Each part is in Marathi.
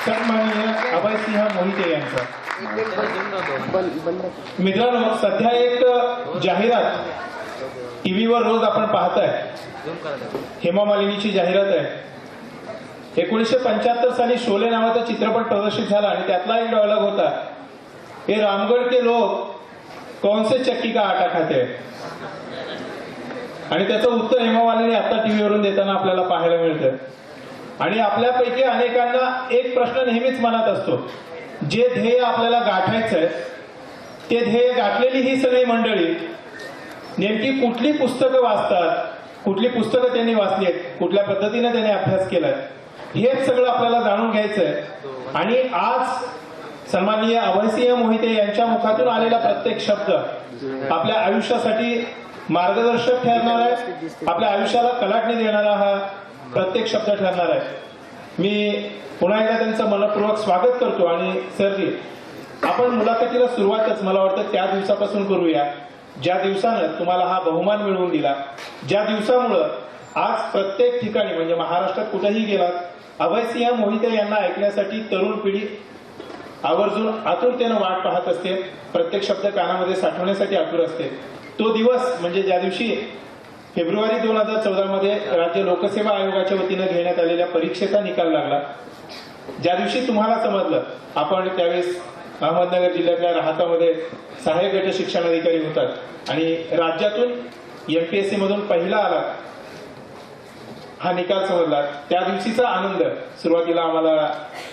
सन्माननीय अभयसिंह मोहिते यांचा। मित्रांनो, सध्या एक जाहिरात टीव्हीवर रोज आपण पाहताय, हेमा मालिनीची जाहिरात आहे। 1975 साली शोले नावाचा चित्रपट प्रदर्शित झाला आणि त्यातला एक डायलॉग होता, हे रामगढ़ के लोग कौन से चक्की का आटा खाते हैं। आणि त्याचं उत्तर हेमा मालिनी आता टीव्हीवरून देताना आपल्याला पाहायला मिळतं। आणि आपल्यापैकी अनेकांना एक प्रश्न नेहमीच मनात असतो, जे ध्येय आपल्याला गाठायचंय ते ध्येय गाठलेली ही सगळी मंडळी नेमकी कुठली पुस्तकं वाचतात, कुठली पुस्तकं त्यांनी वाचली आहेत, कुठल्या पद्धतीने त्यांनी अभ्यास केलाय, हेच सगळं आपल्याला जाणून घ्यायचंय। आणि आज सन्माननीय अभयसिंह मोहिते यांच्या मुखातून आलेला प्रत्येक शब्द आपल्या आयुष्यासाठी मार्गदर्शक ठरणार आहे, आपल्या आयुष्याला कलाटणी देणारा हा प्रत्येक शब्द ठरणार आहे। मी पुन्हा एकदा त्यांचं मनपूर्वक स्वागत करतो। आणि सरजी, आपण मुलाखतीला सुरुवातच मला वाटतं त्या दिवसापासून करूया ज्या दिवसानं तुम्हाला हा बहुमान मिळवून दिला, ज्या दिवसामुळं आज प्रत्येक ठिकाणी म्हणजे महाराष्ट्रात कुठेही गेलात अभयसिंह मोहिते यांना ऐकण्यासाठी तरुण पिढी आवर्जून आतुरतेनं वाट पाहत असते, प्रत्येक शब्द कानामध्ये साठवण्यासाठी आतुर असते। तो दिवस म्हणजे ज्या दिवशी फेब्रुवारी 2014 मध्ये राज्य लोकसेवा आयोगाच्या वतीनं घेण्यात आलेल्या परीक्षेचा निकाल लागला, ज्या दिवशी तुम्हाला समजलं आपण त्यावेळेस अहमदनगर जिल्ह्यातल्या राहातामध्ये सहाय्यक गट शिक्षणाधिकारी होतात आणि राज्यातून एमपीएससी मधून पहिला आला, हा निकाल समजला, त्या दिवशीचा आनंद सुरुवातीला आम्हाला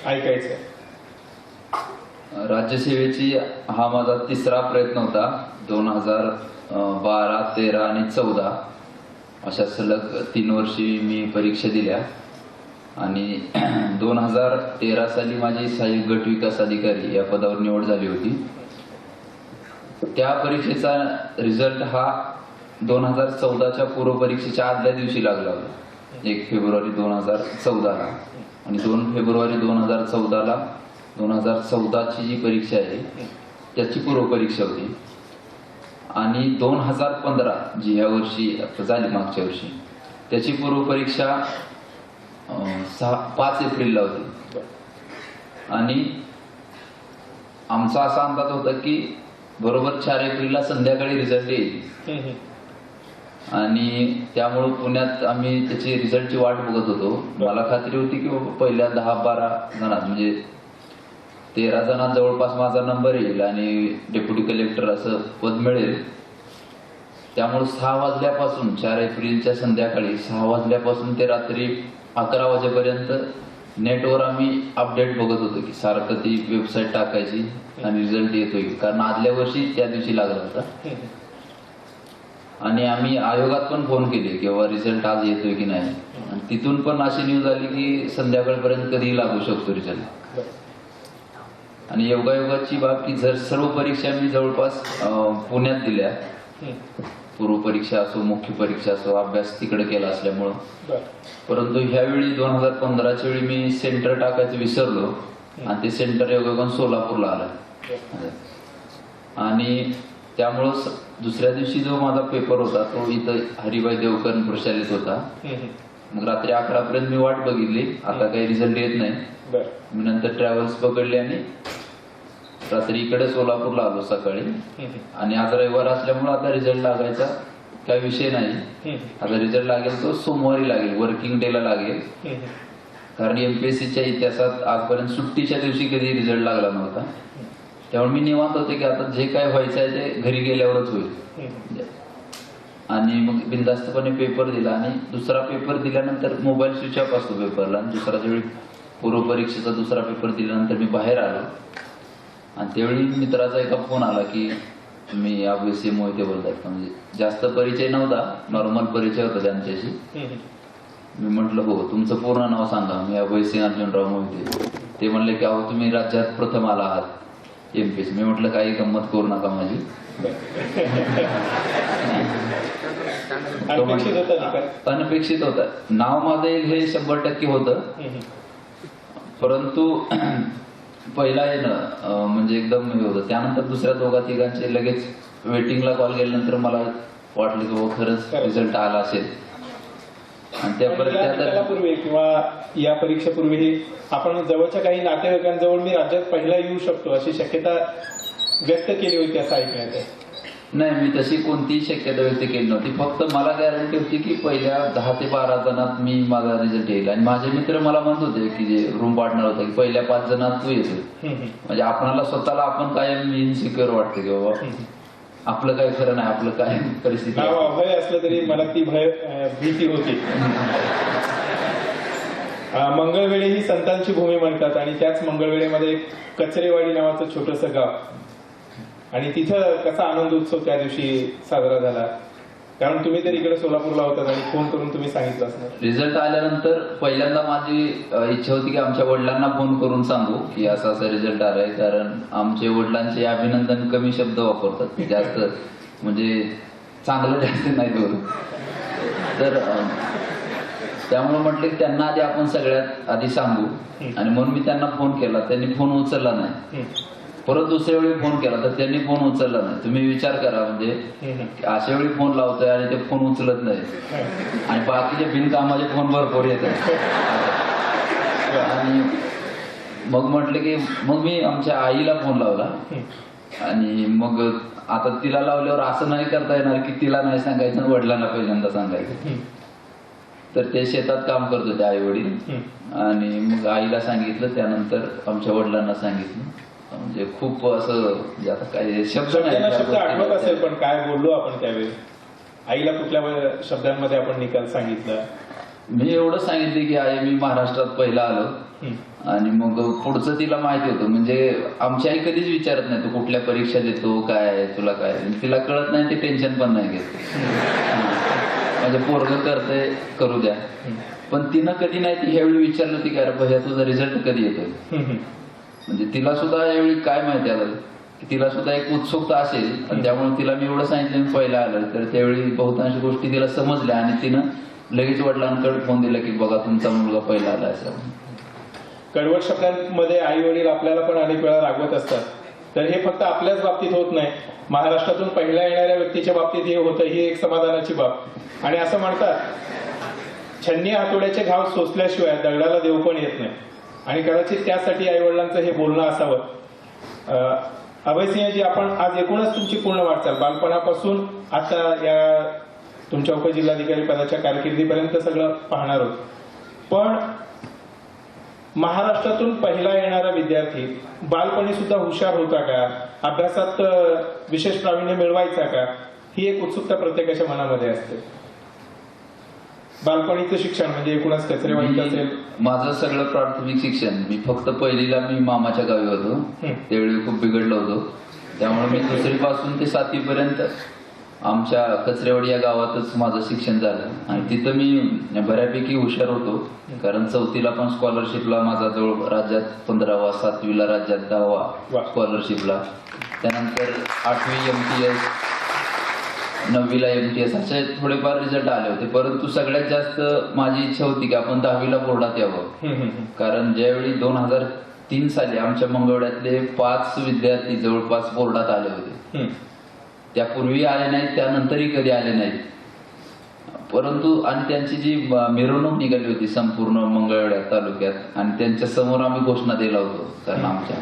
ऐकायचा आहे। राज्यसेवेची हा माझा तिसरा प्रयत्न होता। 2012, 13 आणि 14 अशा सलग 3 वर्षी मी परीक्षा दिल्या आणि 2013 साली माझी सहाय्यक गट विकास अधिकारी या पदावर निवड झाली होती। त्या परीक्षेचा रिझल्ट हा 2014च्या पूर्व परीक्षेच्या आदल्या दिवशी लागला होता, 1 फेब्रुवारी 2014ला। आणि 2 फेब्रुवारी 2014ला 2014ची जी परीक्षा आहे त्याची पूर्व परीक्षा होती। आणि 2015 जी या वर्षी आता झाली मागच्या वर्षी, त्याची पूर्व परीक्षा 5 एप्रिलला होती। आणि आमचा असा अंदाज होता की बरोबर 4 एप्रिलला संध्याकाळी रिझल्ट येईल आणि त्यामुळे पुण्यात आम्ही त्याची रिझल्टची वाट बघत होतो। मला खात्री होती की पहिल्या 10-12 जणांत म्हणजे 13 जणांत जवळपास माझा नंबर येईल आणि डेप्युटी कलेक्टर असं पद मिळेल। त्यामुळे 6 वाजल्यापासून 4 एप्रिलच्या संध्याकाळी 6 वाजल्यापासून ते रात्री 11 वाजेपर्यंत नेटवर आम्ही अपडेट बघत होतो की सारखं ती वेबसाईट टाकायची आणि रिझल्ट येतोय, कारण आदल्या वर्षी त्या दिवशी लागला होता। आणि आम्ही आयोगात पण फोन केले किंवा रिझल्ट आज येतोय की नाही, आणि तिथून पण अशी न्यूज आली की संध्याकाळपर्यंत कधीही लागू शकतो रिझल्ट। आणि योगायोगाची बाब की जर सर्व परीक्षा मी जवळपास पुण्यात दिल्या, पूर्व परीक्षा असो मुख्य परीक्षा असो, अभ्यास तिकडे केला असल्यामुळं। परंतु ह्यावेळी 2015च्या वेळी मी सेंटर टाकायचं विसरलो आणि ते सेंटर योगायोगाने सोलापूरला आलं। आणि त्यामुळं दुसऱ्या दिवशी जो माझा पेपर होता तो इथं हरिभाई देवकर प्रशालेत होता। मग रात्री 11 पर्यंत मी वाट बघितली, आता काही रिझल्ट येत नाही। मी नंतर ट्रॅव्हल्स पकडले आणि रात्री इकडे सोलापूरला आलो सकाळी। आणि आज रविवार असल्यामुळे आता रिझल्ट लागायचा काही विषय नाही, आता रिझल्ट लागेल तो सोमवारी लागेल, वर्किंग डेला लागेल। कारण एमपीएससीच्या इतिहासात आजपर्यंत सुट्टीच्या दिवशी कधी रिझल्ट लागला नव्हता। त्यामुळे मी निवांत होते की आता जे काय व्हायचं आहे ते घरी गेल्यावरच होईल। आणि मग बिनधास्तपणे पेपर दिला आणि दुसरा पेपर दिल्यानंतर मोबाईल स्विच ऑफ असतो पेपरला, आणि दुसरा ज्यावेळी पूर्व परीक्षेचा दुसरा पेपर दिल्यानंतर मी बाहेर आलो आणि त्यावेळी मित्राचा एका फोन आला की मी अभयसिंह मोहिते बोलतात। म्हणजे जास्त परिचय नव्हता, नॉर्मल परिचय होता त्यांच्याशी। मी म्हटलं हो, तुमचं पूर्ण नाव सांगा। मी अभयसिंह अर्जुनराव मोहिते। ते म्हणले की अहो तुम्ही राज्यात प्रथम आला आहात एमपीएससी। मी म्हटलं काही गंमत करू नका माझी। अनपेक्षित होतं, नाव माझं येईल हे 100% होतं, परंतु पहिला येणं म्हणजे एकदम हे होतं। त्यानंतर दुसऱ्या 2-3 लगेच वेटिंगला कॉल केल्यानंतर मला वाटलं की खरंच रिझल्ट आला असेल। आणि त्या पण परत या त्या निकालापूर्वी किंवा या परीक्षेपूर्वी आपण जवळच्या काही नातेवाईकांजवळ मी राज्यात पहिला येऊ शकतो अशी शक्यता व्यक्त केली होती असं ऐकण्यात आहे. नाही, मी तशी कोणतीही शक्यता व्यक्त केली नव्हती. फक्त मला गॅरंटी होती की पहिल्या 10 ते 12 जणात मी माझा रिझल्ट येईल. आणि माझे मित्र मला म्हणत होते की जे रूम पार्टनर होते की पहिल्या 5 जणात तू येतो. म्हणजे आपणाला स्वतःला आपण कायम इनसिक्युअर वाटते की बाबा आपलं काही खरं नाही, आपलं काय परिस्थिती नाव अभय असलं तरी मला ती भीती होती. मंगळवेढे ही संतांची भूमी म्हणतात आणि त्याच मंगळवेढेमध्ये एक कचरेवाडी नावाचं छोटंसं गाव आणि तिथं कसा आनंद उत्सव त्या दिवशी साजरा झाला. कारण तुम्ही तर इकडे सोलापूरला होतात आणि फोन करून तुम्ही सांगितलं असणार. रिझल्ट आल्यानंतर पहिल्यांदा माझी इच्छा होती की आमच्या वडिलांना फोन करून सांगू की असा असा रिझल्ट आलाय. कारण आमचे वडिलांचे अभिनंदन कमी शब्द वापरतात, जास्त म्हणजे चांगलं जास्त नाही बोलत. तर त्यामुळे म्हटलं की त्यांना आधी आपण सगळ्यात आधी सांगू. आणि म्हणून मी त्यांना फोन केला, त्यांनी फोन उचलला नाही. परत दुसऱ्या वेळी फोन केला तर त्यांनी फोन उचलला नाही. तुम्ही विचार करा, म्हणजे अशा वेळी फोन लावतोय आणि ते फोन उचलत नाही आणि बाकीचे बिनकामाचे फोन भरपूर येतात. आणि मग म्हटलं की मग मी आमच्या आईला फोन लावला आणि मग आता तिला लावल्यावर असं नाही करता येणार की तिला नाही सांगायचं वडिलांना पहिल्यांदा सांगायचं. तर ते शेतात काम करत होते आई वडील आणि मग आईला सांगितलं, त्यानंतर आमच्या वडिलांना सांगितलं. म्हणजे खूप असं म्हणजे आता काय शब्द आठवत असेल पण काय बोललो आपण त्यावेळी? आईला कुठल्या शब्दांमध्ये आपण निकाल सांगितला? मी एवढं सांगितलं की आई मी महाराष्ट्रात पहिला आलो. आणि मग पुढचं तिला माहिती होतं. म्हणजे आमची आई कधीच विचारत नाही तू कुठल्या परीक्षा देतो, काय तुला काय, तिला कळत नाही, ते टेन्शन पण नाही घेत. म्हणजे पोरग करतंय करू द्या. पण तिनं कधी नाही ती ह्यावेळी विचारलं की अरे भैया तुझा रिझल्ट कधी येतोय. म्हणजे तिला सुद्धा यावेळी काय माहिती आलं की तिला सुद्धा एक उत्सुकता असेल. आणि त्यामुळे तिला मी एवढं सांगितलं मी पहिला आलं तर त्यावेळी बहुतांश गोष्टी तिला समजल्या आणि तिनं लगेच वडिलांकडे फोन दिला की बघा तुमचा मुलगा पहिला आला असं. कडवट शब्दांमध्ये आई वडील आपल्याला पण अनेक वेळा रागवत असतात. तर हे फक्त आपल्याच बाबतीत होत नाही, महाराष्ट्रातून पहिल्या येणाऱ्या व्यक्तीच्या बाबतीत हे होतं. ही एक समाधानाची बाब. आणि असं म्हणतात छन्नी हातोड्याचे घाव सोसल्याशिवाय दगडाला देव पण येत नाही. आणि कदाचित त्यासाठी आई वडिलांचं हे बोलणं असावं. अभयसिंहजी, आपण आज एकूणच तुमची पूर्ण वाटचाल बालपणापासून आता या तुमच्या उपजिल्हाधिकारी पदाच्या कारकिर्दीपर्यंत सगळं पाहणार आहोत. पण महाराष्ट्रातून पहिला येणारा विद्यार्थी बालपणी सुद्धा हुशार होता का, अभ्यासात विशेष प्रावीण्य मिळवायचा का, ही एक उत्सुकता प्रत्येकाच्या मनामध्ये असते. बालपणीचं शिक्षण म्हणजे एकूणच कचरेवाडीत असेल. माझं सगळं प्राथमिक शिक्षण मी फक्त पहिलीला मी मामाच्या गावी होतो. त्यावेळी खूप बिघडलो होतो. त्यामुळे मी 2री पासून ते 7वी पर्यंत आमच्या कचरेवाडी या गावातच माझं शिक्षण झालं. आणि तिथं मी बऱ्यापैकी हुशार होतो. कारण 4थीला पण स्कॉलरशिपला माझा जवळ राज्यात 15वा, 7वीला राज्यात 10वा स्कॉलरशिपला. त्यानंतर 8वी MTS, 9वीला MTS असे थोडेफार रिझल्ट आले होते. परंतु सगळ्यात जास्त माझी इच्छा होती की आपण 10वीला बोर्डात यावं. कारण ज्यावेळी 2003 साली आमच्या मंगळवेढ्यातले 5 विद्यार्थी जवळपास बोर्डात आले होते. त्यापूर्वी आले नाहीत, त्यानंतरही कधी आले नाहीत. परंतु आणि त्यांची जी मिरवणूक निघाली होती संपूर्ण मंगळवेढा तालुक्यात आणि त्यांच्या समोर आम्ही घोषणा दिला होतो. कारण आमच्या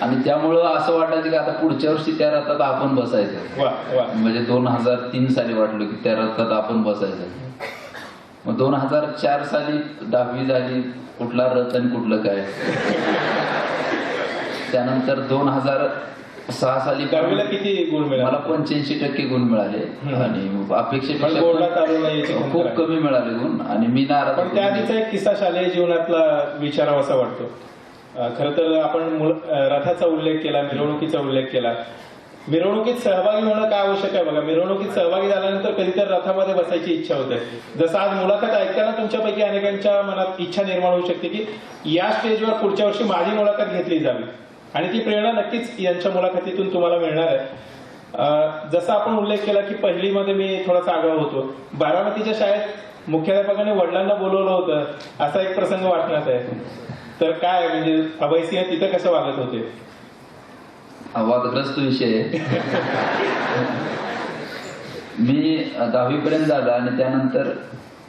आणि त्यामुळं असं वाटायचं की आता पुढच्या वर्षी त्या रथात आपण बसायचं. म्हणजे 2003 साली वाटलं की त्या रथात आपण बसायचं. मग 2004 साली 10वी झाली, कुठला रथ आणि कुठलं काय. त्यानंतर 2006 साली 10वीला किती गुण मिळाले? मला 85% गुण मिळाले आणि अपेक्षेपेक्षा खूप कमी मिळाले गुण. आणि मी नाराज. पण त्या आधीचा एक किस्सा शालेय जीवनातला विचारावा असा वाटतो. खरं तर आपण रथाचा उल्लेख केला, मिरवणुकीचा उल्लेख केला. मिरवणुकीत सहभागी होणं काय आवश्यक आहे बघा. मिरवणुकीत सहभागी झाल्यानंतर कधीतरी रथामध्ये बसायची इच्छा होते. जसं आज मुलाखत ऐकताना तुमच्यापैकी अनेकांच्या मनात इच्छा निर्माण होऊ शकते की या स्टेजवर पुढच्या वर्षी माझी मुलाखत घेतली जावी. आणि ती प्रेरणा नक्कीच यांच्या मुलाखतीतून तुम्हाला मिळणार आहे. जसा आपण उल्लेख केला की पहिलीमध्ये मी थोडासा आगाऊ होतो. बारामतीच्या शाळेत मुख्याध्यापकाने वडिलांना बोलवलं होतं असा एक प्रसंग वाटण्यात आहे. तर काय म्हणजे अभयसिंह तिथं कसं वागत होते? वादग्रस्त विषय मी 10वी पर्यंत झालं आणि त्यानंतर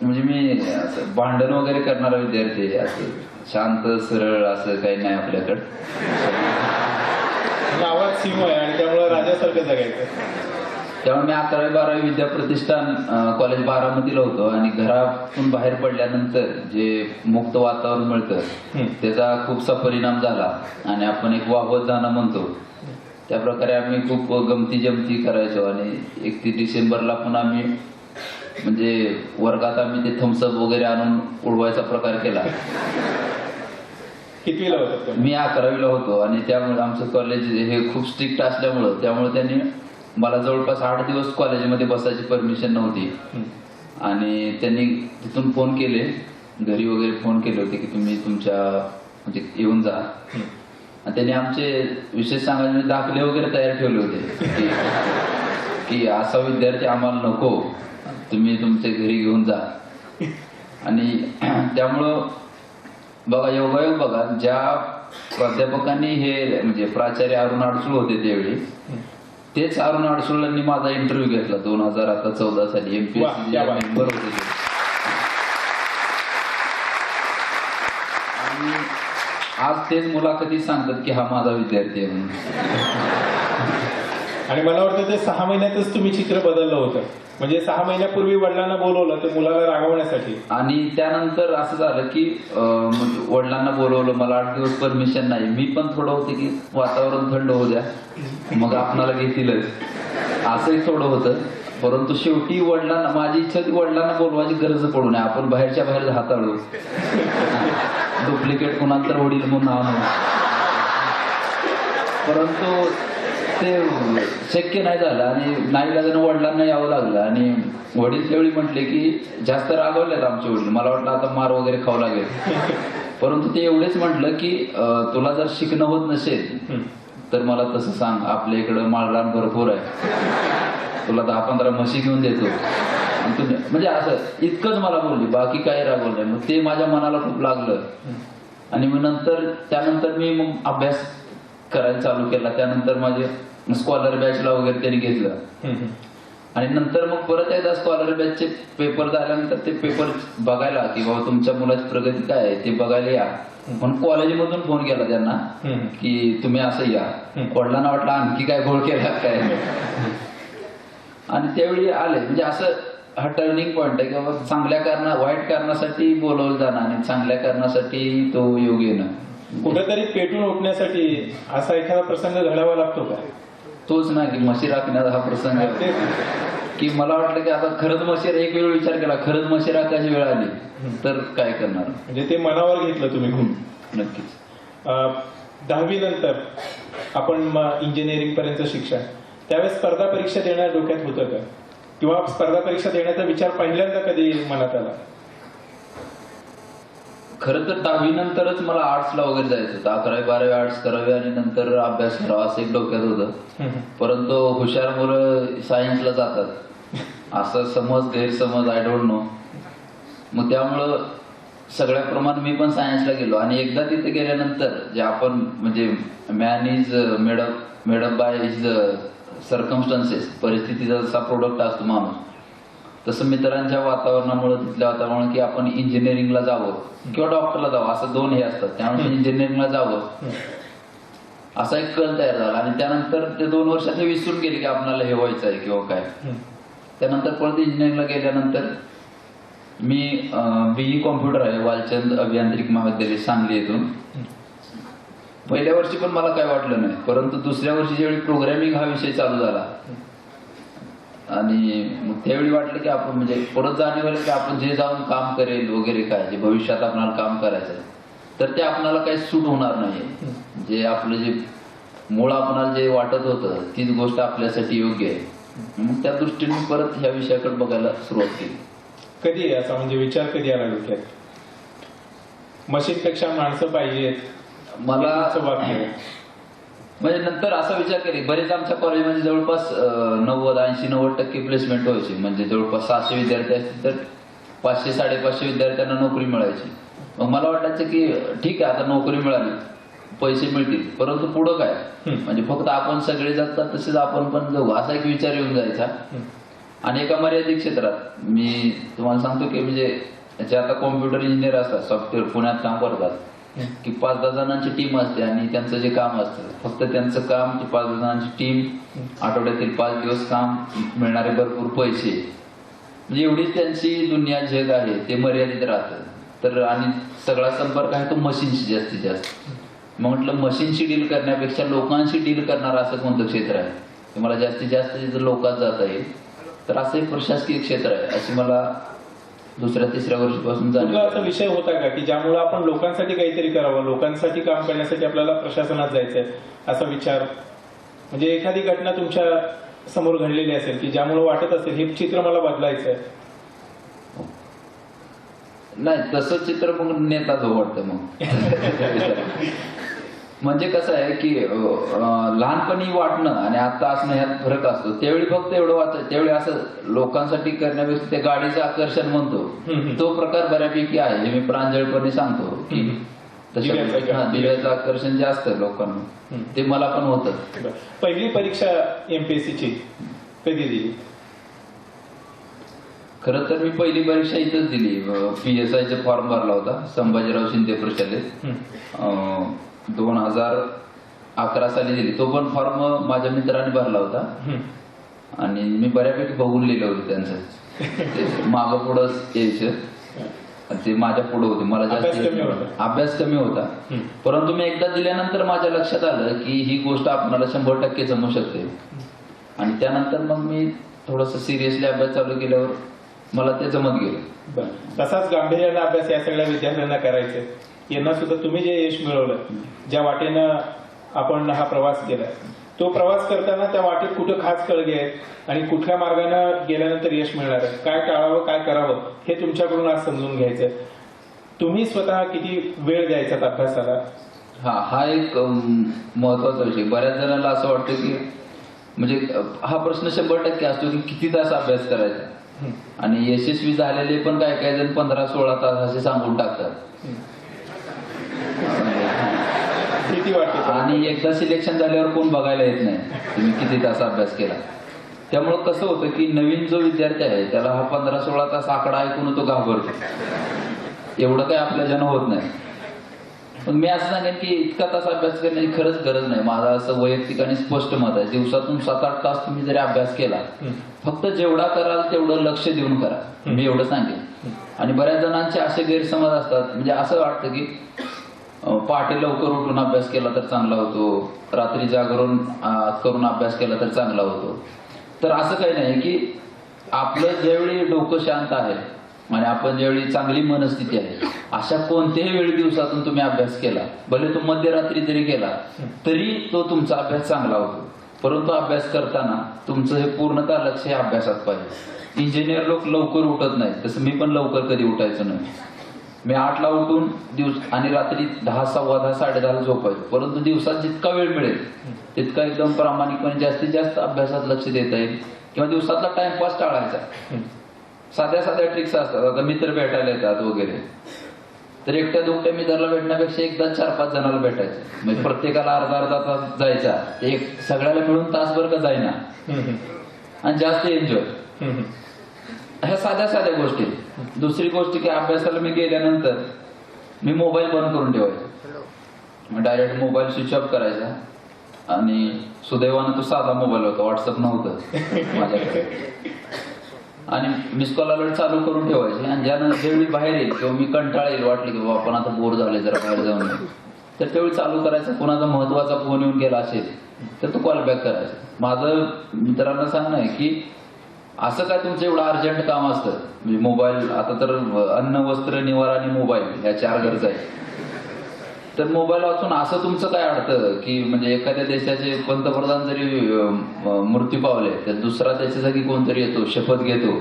म्हणजे मी असं भांडण वगैरे करणारा विद्यार्थी, असं शांत सरळ असं काही नाही आपल्याकडं. गावात सिंह आहे आणि त्यामुळे राजासारखं जगायचं. त्यामुळे मी 11वी-12वी विद्याप्रतिष्ठान कॉलेज बारामतीला होतो आणि घरातून बाहेर पडल्यानंतर जे मुक्त वातावरण मिळतं त्याचा खूपसा परिणाम झाला आणि आपण एक वाहवत जाणं म्हणतो त्या प्रकारे आम्ही खूप गमती जमती करायचो आणि 31 डिसेंबरला पण आम्ही म्हणजे वर्गात आम्ही ते थम्सअप वगैरे आणून उडवायचा प्रकार केला. कितवीला होता? मी 11वीला होतो आणि त्यामुळे आमचं कॉलेज हे खूप स्ट्रिक्ट असल्यामुळं त्यामुळे त्यांनी मला जवळपास 8 दिवस कॉलेजमध्ये बसायची परमिशन नव्हती आणि त्यांनी तिथून फोन केले, घरी वगैरे फोन केले होते की तुम्ही तुमच्या म्हणजे येऊन जा. आणि त्यांनी आमचे विशेष सांगायचे दाखले वगैरे तयार ठेवले होते की असा विद्यार्थी आम्हाला नको, तुम्ही तुमच्या घरी घेऊन जा. आणि त्यामुळं बघा योगायोग बघा, ज्या प्राध्यापकांनी हे म्हणजे प्राचार्य अरुण अडसूळ होते त्यावेळी, तेच अरुण अडसूळांनी माझा इंटरव्ह्यू घेतला 2014 साली एमपीएससी मेंबर होते. आणि आज तेच मुलाखती सांगतात की हा माझा विद्यार्थी आहे म्हणून. आणि मला वाटतं ते 6 महिन्यातच तुम्ही चित्र बदललं होतं. म्हणजे 6 महिन्यापूर्वी वडिलांना बोलवलं ते मुलाला रागवण्यासाठी आणि त्यानंतर असं झालं की वडिलांना बोलवलं, मला 8 दिवस परमिशन नाही. मी पण थोडं होते की वातावरण थंड होऊ द्या मग आपणाला घेतीलच असंही थोडं होतं. परंतु शेवटी वडिलांना माझी इच्छा होती वडिलांना बोलवायची गरज पडू नये, आपण बाहेरच्या बाहेर हाताळू, डुप्लिकेट कुणाला तर वडील म्हणून आणू. परंतु ते शक्य नाही झालं आणि नाईलाजानं वडिलांना यावं लागलं. आणि वडील त्यावेळी म्हटले की जास्त रागवलेत आमचे वडील, मला वाटलं आता मार वगैरे खावं लागेल. परंतु ते एवढेच म्हटलं की तुला जर शिकणं होत नसेल तर मला तसं सांग, आपल्या इकडं माळरान भरपूर आहे, तुला 10-15 म्हशी घेऊन देतो. तुम्ही म्हणजे असं इतकंच मला बोलली, बाकी काही रागवलं नाही. मग ते माझ्या मनाला खूप लागलं आणि मग त्यानंतर मी मग अभ्यास करायला चालू केला. त्यानंतर माझे स्कॉलर बॅचला वगैरे त्यांनी घेतलं आणि नंतर मग परत एकदा स्कॉलर बॅचचे पेपर झाल्यानंतर ते पेपर बघायला की बाबा तुमच्या मुलाची प्रगती काय आहे ते बघायला या म्हणून कॉलेजमधून फोन केला त्यांना की तुम्ही असं या. वडिलांना वाटलं आणखी काय घोळ केला काय आणि त्यावेळी आले. म्हणजे असं हा टर्निंग पॉइंट आहे की बाबा चांगल्या वाईट कारणासाठी बोलवलं जाणं आणि चांगल्या कारणासाठी तो योग येणं. कुठेतरी पेटून उठण्यासाठी असा एखादा प्रसंग घडावा लागतो का? तोच ना की म्हशी राखण्याचा हा प्रसंग आहे की मला वाटलं की आता खरंच म्हशी, एक वेळ विचार केला खरंच म्हशी राखायची वेळ आली तर काय करणार. म्हणजे ते मनावर घेतलं तुम्ही खूप. नक्कीच. 10वी नंतर आपण इंजिनिअरिंग पर्यंत शिक्षण, त्यावेळेस स्पर्धा परीक्षा देण्यात डोक्यात होतं का किंवा स्पर्धा परीक्षा देण्याचा विचार पहिल्यांदा कधी मनात आला? खरं तर 10वी नंतरच मला आर्ट्सला वगैरे जायचं होतं. 11वी-12वी आर्ट्स करावे आणि नंतर अभ्यास करावा असं एक डोक्यात होतं. परंतु हुशार मुलं सायन्सला जातात असं समज गैरसमज आय डोंट नो. मग त्यामुळं सगळ्याप्रमाणे मी पण सायन्सला गेलो आणि एकदा तिथे गेल्यानंतर जे आपण म्हणजे man is made by his circumstances, परिस्थितीचा जसा प्रोडक्ट असतो माणूस, तसं मित्रांच्या वातावरणामुळे तिथल्या वातावरण की आपण इंजिनिअरिंगला जावं किंवा डॉक्टरला जावं असं दोन हे असतात. त्यामुळे इंजिनिअरिंगला जावं असा एक कल तयार झाला आणि त्यानंतर ते 2 वर्षात हे विसरून गेले की आपल्याला हे व्हायचं आहे किंवा काय. त्यानंतर परत इंजिनिअरिंगला गेल्यानंतर मी बीई कॉम्प्युटर आहे वालचंद अभियांत्रिकी महाविद्यालय सांगली येथून. पहिल्या वर्षी पण मला काय वाटलं नाही, परंतु दुसऱ्या वर्षी ज्यावेळी प्रोग्रॅमिंग हा विषय चालू झाला आणि मग त्यावेळी वाटलं की आपण म्हणजे परत जाणीव की आपण जे जाऊन काम करेल वगैरे काय जे भविष्यात आपल्याला काम करायचं तर ते आपल्याला काही सूट होणार नाही. जे आपलं जे मूळ आपल्याला जे वाटत होतं तीच गोष्ट आपल्यासाठी योग्य आहे. मग त्या दृष्टीने परत ह्या विषयाकडे बघायला सुरुवात केली. कधी असा म्हणजे विचार कधी आला डोक्यात मशीनपेक्षा माणसं पाहिजेत मला वाक्य? म्हणजे नंतर असा विचार केला, बरेच आमच्या कॉलेजमध्ये जवळपास 90-80-90% प्लेसमेंट व्हायची. म्हणजे जवळपास 600 विद्यार्थी असतील तर 500-550 विद्यार्थ्यांना नोकरी मिळायची. मग मला वाटायचं की ठीक आहे आता नोकरी मिळाली पैसे मिळतील, परंतु पुढं काय, म्हणजे फक्त आपण सगळे जगतात तसेच आपण पण जगू असा एक विचार येऊन जायचा. आणि एका मर्यादित क्षेत्रात मी तुम्हाला सांगतो की म्हणजे जे आता कॉम्प्युटर इंजिनियर असतात, सॉफ्टवेअर पुण्यात काम करतात, की 5-10 जणांची टीम असते आणि त्यांचं जे काम असतं फक्त त्यांचं काम, ती 5 जणांची टीम, आठवड्यातील 5 दिवस काम, मिळणारे भरपूर पैसे, म्हणजे एवढीच त्यांची दुनिया जग आहे, ते मर्यादित राहतं. तर आणि सगळा संपर्क आहे तो मशीनशी जास्तीत जास्त. मग म्हटलं मशीनशी डील करण्यापेक्षा लोकांशी डील करणारं असं कोणतं क्षेत्र आहे की मला जास्तीत जास्त जिथं लोकात जाता येईल, तर असं एक प्रशासकीय क्षेत्र आहे अशी मला 2-3 वर्षापासून कुठला असा विषय होता का की ज्यामुळे आपण लोकांसाठी काहीतरी करावं, लोकांसाठी काम करण्यासाठी आपल्याला प्रशासनात जायचंय असा विचार, म्हणजे एखादी घटना तुमच्या समोर घडलेली असेल की ज्यामुळे वाटत असेल हे चित्र मला बदलायचंय? नाही, तसं चित्र मग नेता जो वाटतं मग. म्हणजे कसं आहे की लहानपणी वाटणं आणि आता असणं ह्यात फरक असतो. त्यावेळी फक्त एवढं वाचायचं, त्यावेळी असं लोकांसाठी करण्यापेक्षा ते गाडीचं आकर्षण म्हणतो तो प्रकार बऱ्यापैकी आहे, हे मी प्रांजळपणे सांगतो की दिव्याचं आकर्षण जे असतं लोकांना ते मला पण होतं. पहिली परीक्षा एमपीएससीची कधी दिली? खरं तर मी पहिली परीक्षा इथंच दिली, PSIचा फॉर्म भरला होता संभाजीराव शिंदे प्रशालेत, 2011 साली दिली. तो पण फॉर्म माझ्या मित्राने भरला होता आणि मी बऱ्यापैकी बघून लिहिलं होतं त्यांचं, मागं पुढं यायचं, ते माझ्या पुढे होते, मला जास्त अभ्यास कमी होता. परंतु मी एकदा दिल्यानंतर माझ्या लक्षात आलं की ही गोष्ट आपल्याला 100% जमू शकते आणि त्यानंतर मग मी थोडस सिरियसली अभ्यास चालू केल्यावर मला ते जमत गेलं. तसाच गांभीर्याने अभ्यास या सगळ्या विद्यार्थ्यांना करायचे. यांना सुद्धा तुम्ही जे यश मिळवलं, ज्या वाटेनं आपण हा प्रवास केला, तो प्रवास करताना त्या वाटेत कुठं खास कळगे आहेत आणि कुठल्या मार्गाने गेल्यानंतर यश मिळणार आहे, काय टाळावं काय करावं हे तुमच्याकडून आज समजून घ्यायचंय. तुम्ही स्वतः किती वेळ द्यायचा अभ्यासाला? हा एक महत्वाचा विषय. बऱ्याच जणांना असं वाटतं की म्हणजे हा प्रश्न 100% असतो की किती तास अभ्यास करायचा, आणि यशस्वी झालेले पण काही जण 15-16 तास असे सांगून टाकतात. किती वाटते? आणि एकदा सिलेक्शन झाल्यावर कोण बघायला येत नाही तुम्ही किती तास अभ्यास केला. त्यामुळं कसं होतं की नवीन जो विद्यार्थी आहे त्याला हा 15-16 तास आकडा ऐकून तो घाबरतो, एवढं काही आपल्याच्यानं होत नाही. पण मी असं सांगेन की इतका तास अभ्यास करण्याची खरंच गरज नाही. माझं असं वैयक्तिक आणि स्पष्ट मत आहे, दिवसातून 7-8 तास तुम्ही जरी अभ्यास केला, फक्त जेवढा कराल तेवढं लक्ष देऊन करा, मी एवढं सांगेन. आणि बऱ्याच जणांचे असे गैरसमज असतात, म्हणजे असं वाटतं की पहाटे लवकर उठून अभ्यास केला तर चांगला होतो, रात्री जागरण करून अभ्यास केला तर चांगला होतो. तर असं काही नाही की आपलं ज्यावेळी डोकं शांत आहे आणि आपण ज्यावेळी चांगली मनस्थिती आहे अशा कोणत्याही वेळी दिवसातून तुम्ही अभ्यास केला, भले तो मध्यरात्री जरी केला तरी तो तुमचा अभ्यास चांगला होतो. परंतु अभ्यास करताना तुमचं हे पूर्णतः लक्ष हे अभ्यासात पाहिजे. इंजिनियर लोक लवकर उठत नाही, तसं मी पण लवकर कधी उठायचं नाही. मी 8ला उठून आणि रात्री 10, 10:15, 10:30 झोपायचो. परंतु दिवसात जितका वेळ मिळेल तितका एकदम प्रामाणिकपणे जास्तीत जास्त अभ्यासात लक्ष देता येईल, किंवा दिवसातला टाइमपास टाळायचा. साध्या ट्रिक्स असतात, आता मित्र भेटायला येतात वगैरे, तर एकट्या दुकट्या मित्राला भेटण्यापेक्षा एकदा 4-5 जणांना भेटायचं, म्हणजे प्रत्येकाला अर्धा तास जायचा, एक सगळ्याला मिळून तासभर का जाईना, आणि जास्त एन्जॉय. ह्या साध्या गोष्टी. दुसरी गोष्ट की अभ्यासाला मी गेल्यानंतर मी मोबाईल बंद करून ठेवायचा, डायरेक्ट मोबाईल स्विच ऑफ करायचा. आणि सुदैवानं तो साधा मोबाईल होता, व्हॉट्सअप नव्हतं माझ्याकडे, आणि मिस कॉल अलर्ट चालू करून ठेवायचे. आणि ज्यावेळी बाहेर येईल किंवा मी कंटाळा येईल, वाटले की बाबा आपण आता बोर झाले जरा बाहेर जाऊन, तर त्यावेळी चालू करायचं. कोणाचा महत्वाचा फोन येऊन गेला असेल तर तो कॉल बॅक करायचा. माझं मित्रांना सांगणं आहे की असं काय तुमचं एवढं अर्जंट काम असतं, म्हणजे मोबाईल, आता तर अन्न, वस्त्र, निवारा आणि मोबाईल या 4 गरजा आहेत, तर मोबाईल वाचून असं तुमचं काय अडतं की म्हणजे एखाद्या देशाचे पंतप्रधान जरी मृत्यू पावले तर दुसरा त्याच्या जागी कोणतरी येतो, शपथ घेतो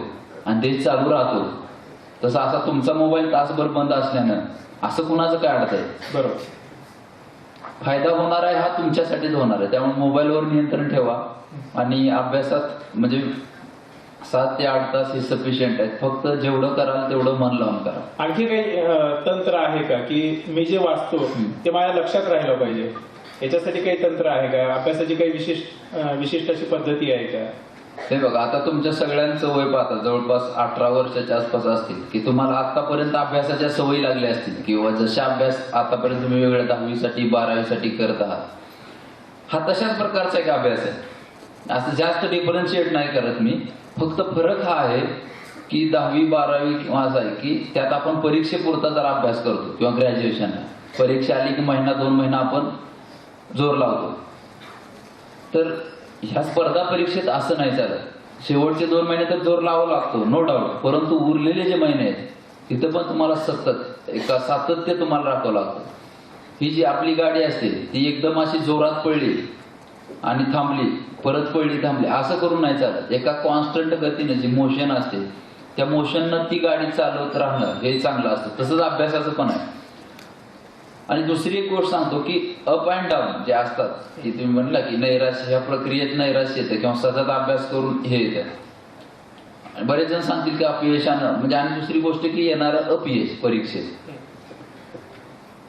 आणि देश चालू राहतो, तसं असा तुमचा मोबाईल तासभर बंद असल्यानं असं कुणाचं काय अडतंय? बरोबर. फायदा होणार आहे हा तुमच्यासाठीच होणार आहे. त्यामुळे मोबाईलवर नियंत्रण ठेवा आणि अभ्यासात म्हणजे 7 ते 8 तास हे सफिशियंट आहेत. फक्त जेवढं कराल तेवढं मन लावून करा. आणखी काही तंत्र आहे का की मी जे वाचतो ते माझ्या लक्षात राहिलं पाहिजे, याच्यासाठी काही तंत्र आहे का? अभ्यासाची काही विशिष्ट अशी पद्धती आहे का? हे बघा, आता तुमच्या सगळ्यांचं वय पाहता जवळपास 18 वर्षाच्या आसपास असतील, की तुम्हाला आतापर्यंत अभ्यासाच्या सवयी लागल्या असतील, किंवा जशा अभ्यास आतापर्यंत तुम्ही वेगळ्या 10वी साठी 12वी साठी करत आहात, हा तशाच प्रकारचा एक अभ्यास आहे. असं जास्त डिफरन्शिएट नाही करत मी. फक्त फरक हा आहे की 10वी 12वी किंवा असं आहे की त्यात आपण परीक्षेपुरता जरा अभ्यास करतो, किंवा ग्रॅज्युएशनला परीक्षा आली की महिना 2 महिना आपण जोर लावतो. तर ह्या स्पर्धा परीक्षेत असं नाही चालत. शेवटचे 2 महिने तर जोर लावावा लागतो, नो डाऊट. परंतु उरलेले जे महिने आहेत तिथं पण तुम्हाला एका सातत्य तुम्हाला राखावं लागतं. ही जी आपली गाडी असते ती एकदम अशी जोरात पळली आणि थांबली, परत पळली थांबली, असं करून नाही चालत. एका कॉन्स्टंट गतीने जी मोशन असते त्या मोशननं ती गाडी चालवत राहणं हे चांगलं असतं. तसंच अभ्यासाचं पण आहे. आणि दुसरी एक गोष्ट सांगतो की अप अँड डाऊन जे असतात, की तुम्ही म्हणला की नैराश्य, ह्या प्रक्रियेत नैराश्य येतं किंवा सतत अभ्यास करून हे येतं. बरेच जण सांगतील की अपयशानं, म्हणजे आणि दुसरी गोष्ट की येणारं अपयश परीक्षेत,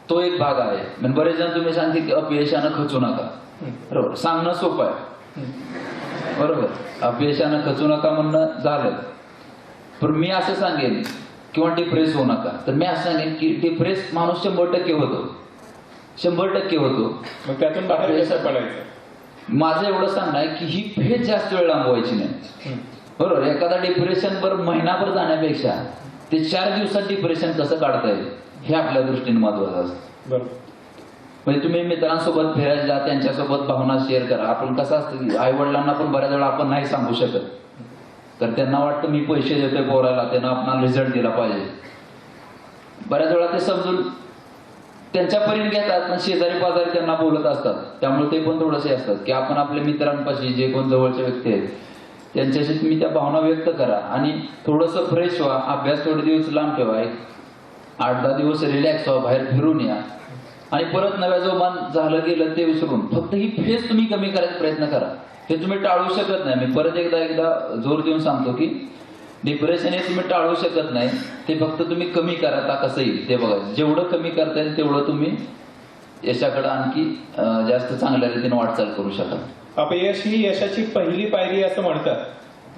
तो एक भाग आहे. म्हणजे बरेच जण तुम्ही सांगतील की अपयशानं खचू नका. बरोबर, सांगणं सोपं आहे, बरोबर. अपयशानं खचू नका म्हणणं झालं. पण मी असं सांगेन, किंवा डिप्रेस होऊ नका, तर मी असं सांगेन की डिप्रेस माणूस 100% होतो, 100% होतो. मग त्यातून बाहेर कसं पडायचं? माझं एवढं सांगणं आहे की ही फेज जास्त वेळ लांबवायची नाही. बरोबर, एखादा डिप्रेशन बरं महिनाभर जाण्यापेक्षा ते 4 दिवसात डिप्रेशन कसं काढता येईल हे आपल्या दृष्टीने महत्वाचं असतं. बरोबर. म्हणजे तुम्ही मित्रांसोबत फिरायला जा, त्यांच्यासोबत भावना शेअर करा. आपण कसं असतं की आई वडिलांना पण बऱ्याच वेळा आपण नाही सांगू शकत, तर त्यांना वाटतं मी पैसे देतोय पोराला, त्यांना आपला रिझल्ट दिला पाहिजे. बऱ्याच वेळा ते समजून त्यांच्यापर्यंत घेतात, पण शेजारी पाजारी त्यांना बोलत असतात. त्यामुळे ते पण थोडेसे असतात की आपण आपल्या मित्रांपाशी जे कोण जवळचे व्यक्ती आहेत त्यांच्याशी तुम्ही त्या भावना व्यक्त करा आणि थोडंसं फ्रेश व्हा. अभ्यास थोडे दिवस लांब ठेवा, 8-10 दिवस रिलॅक्स व्हा, बाहेर फिरून या आणि परत नव्या जोमान झालं गेलं ते विसरून फक्त ही फेज तुम्ही कमी करायचा प्रयत्न करा. हे तुम्ही टाळू शकत नाही. मी परत एकदा जोर देऊन सांगतो की डिप्रेशन हे तुम्ही टाळू शकत नाही, ते फक्त तुम्ही कमी करा. आता कसं येईल ते बघा. जेवढं कमी करता येईल तेवढं तुम्ही यशाकडे आणखी जास्त चांगल्या रीतीने वाटचाल करू शकाल. अपयश ही यशाची पहिली पायरी असं म्हणतात,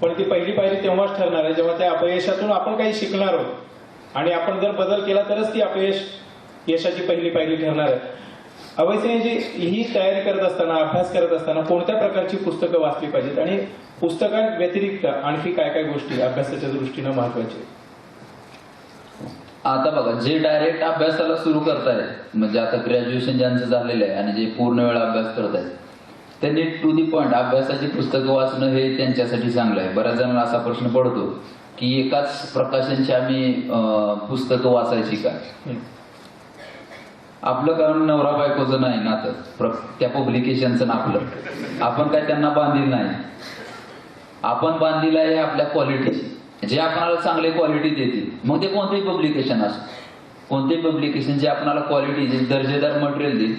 पण ती पहिली पायरी तेव्हाच ठरणार आहे जेव्हा त्या अपयशातून आपण काही शिकणार आहोत, आणि आपण जर बदल केला तरच ती यशाची पहिली पायरी ठरणार आहे. अभयसिंहजी, ही तयारी करत असताना, अभ्यास करत असताना कोणत्या प्रकारची पुस्तकं वाचली पाहिजेत आणि पुस्तकांव्यतिरिक्त आणखी काय काय गोष्टी अभ्यासाच्या दृष्टीनं महत्वाच्या? आता बघा, जे डायरेक्ट अभ्यासाला सुरू करतायत, म्हणजे आता ग्रॅज्युएशन ज्यांचं झालेलं आहे आणि जे पूर्ण वेळ अभ्यास करत आहेत, त्यांनी टू दी पॉइंट अभ्यासाची पुस्तकं वाचणं हे त्यांच्यासाठी चांगलं आहे. बऱ्याच जणांना असा प्रश्न पडतो की एकाच प्रकाशनची आम्ही पुस्तकं वाचायची का? आपलं कारण नवरा बायकोचं नाही नातं, त्या पब्लिकेशनचं ना आपलं. आपण काय त्यांना बांधील नाही, आपण बांधील आहे आपल्या क्वालिटीची. जे आपल्याला चांगले क्वालिटी देतील, मग ते कोणतेही पब्लिकेशन असो, कोणतेही पब्लिकेशन जे आपल्याला क्वालिटी, जे दर्जेदार मटेरियल देईल,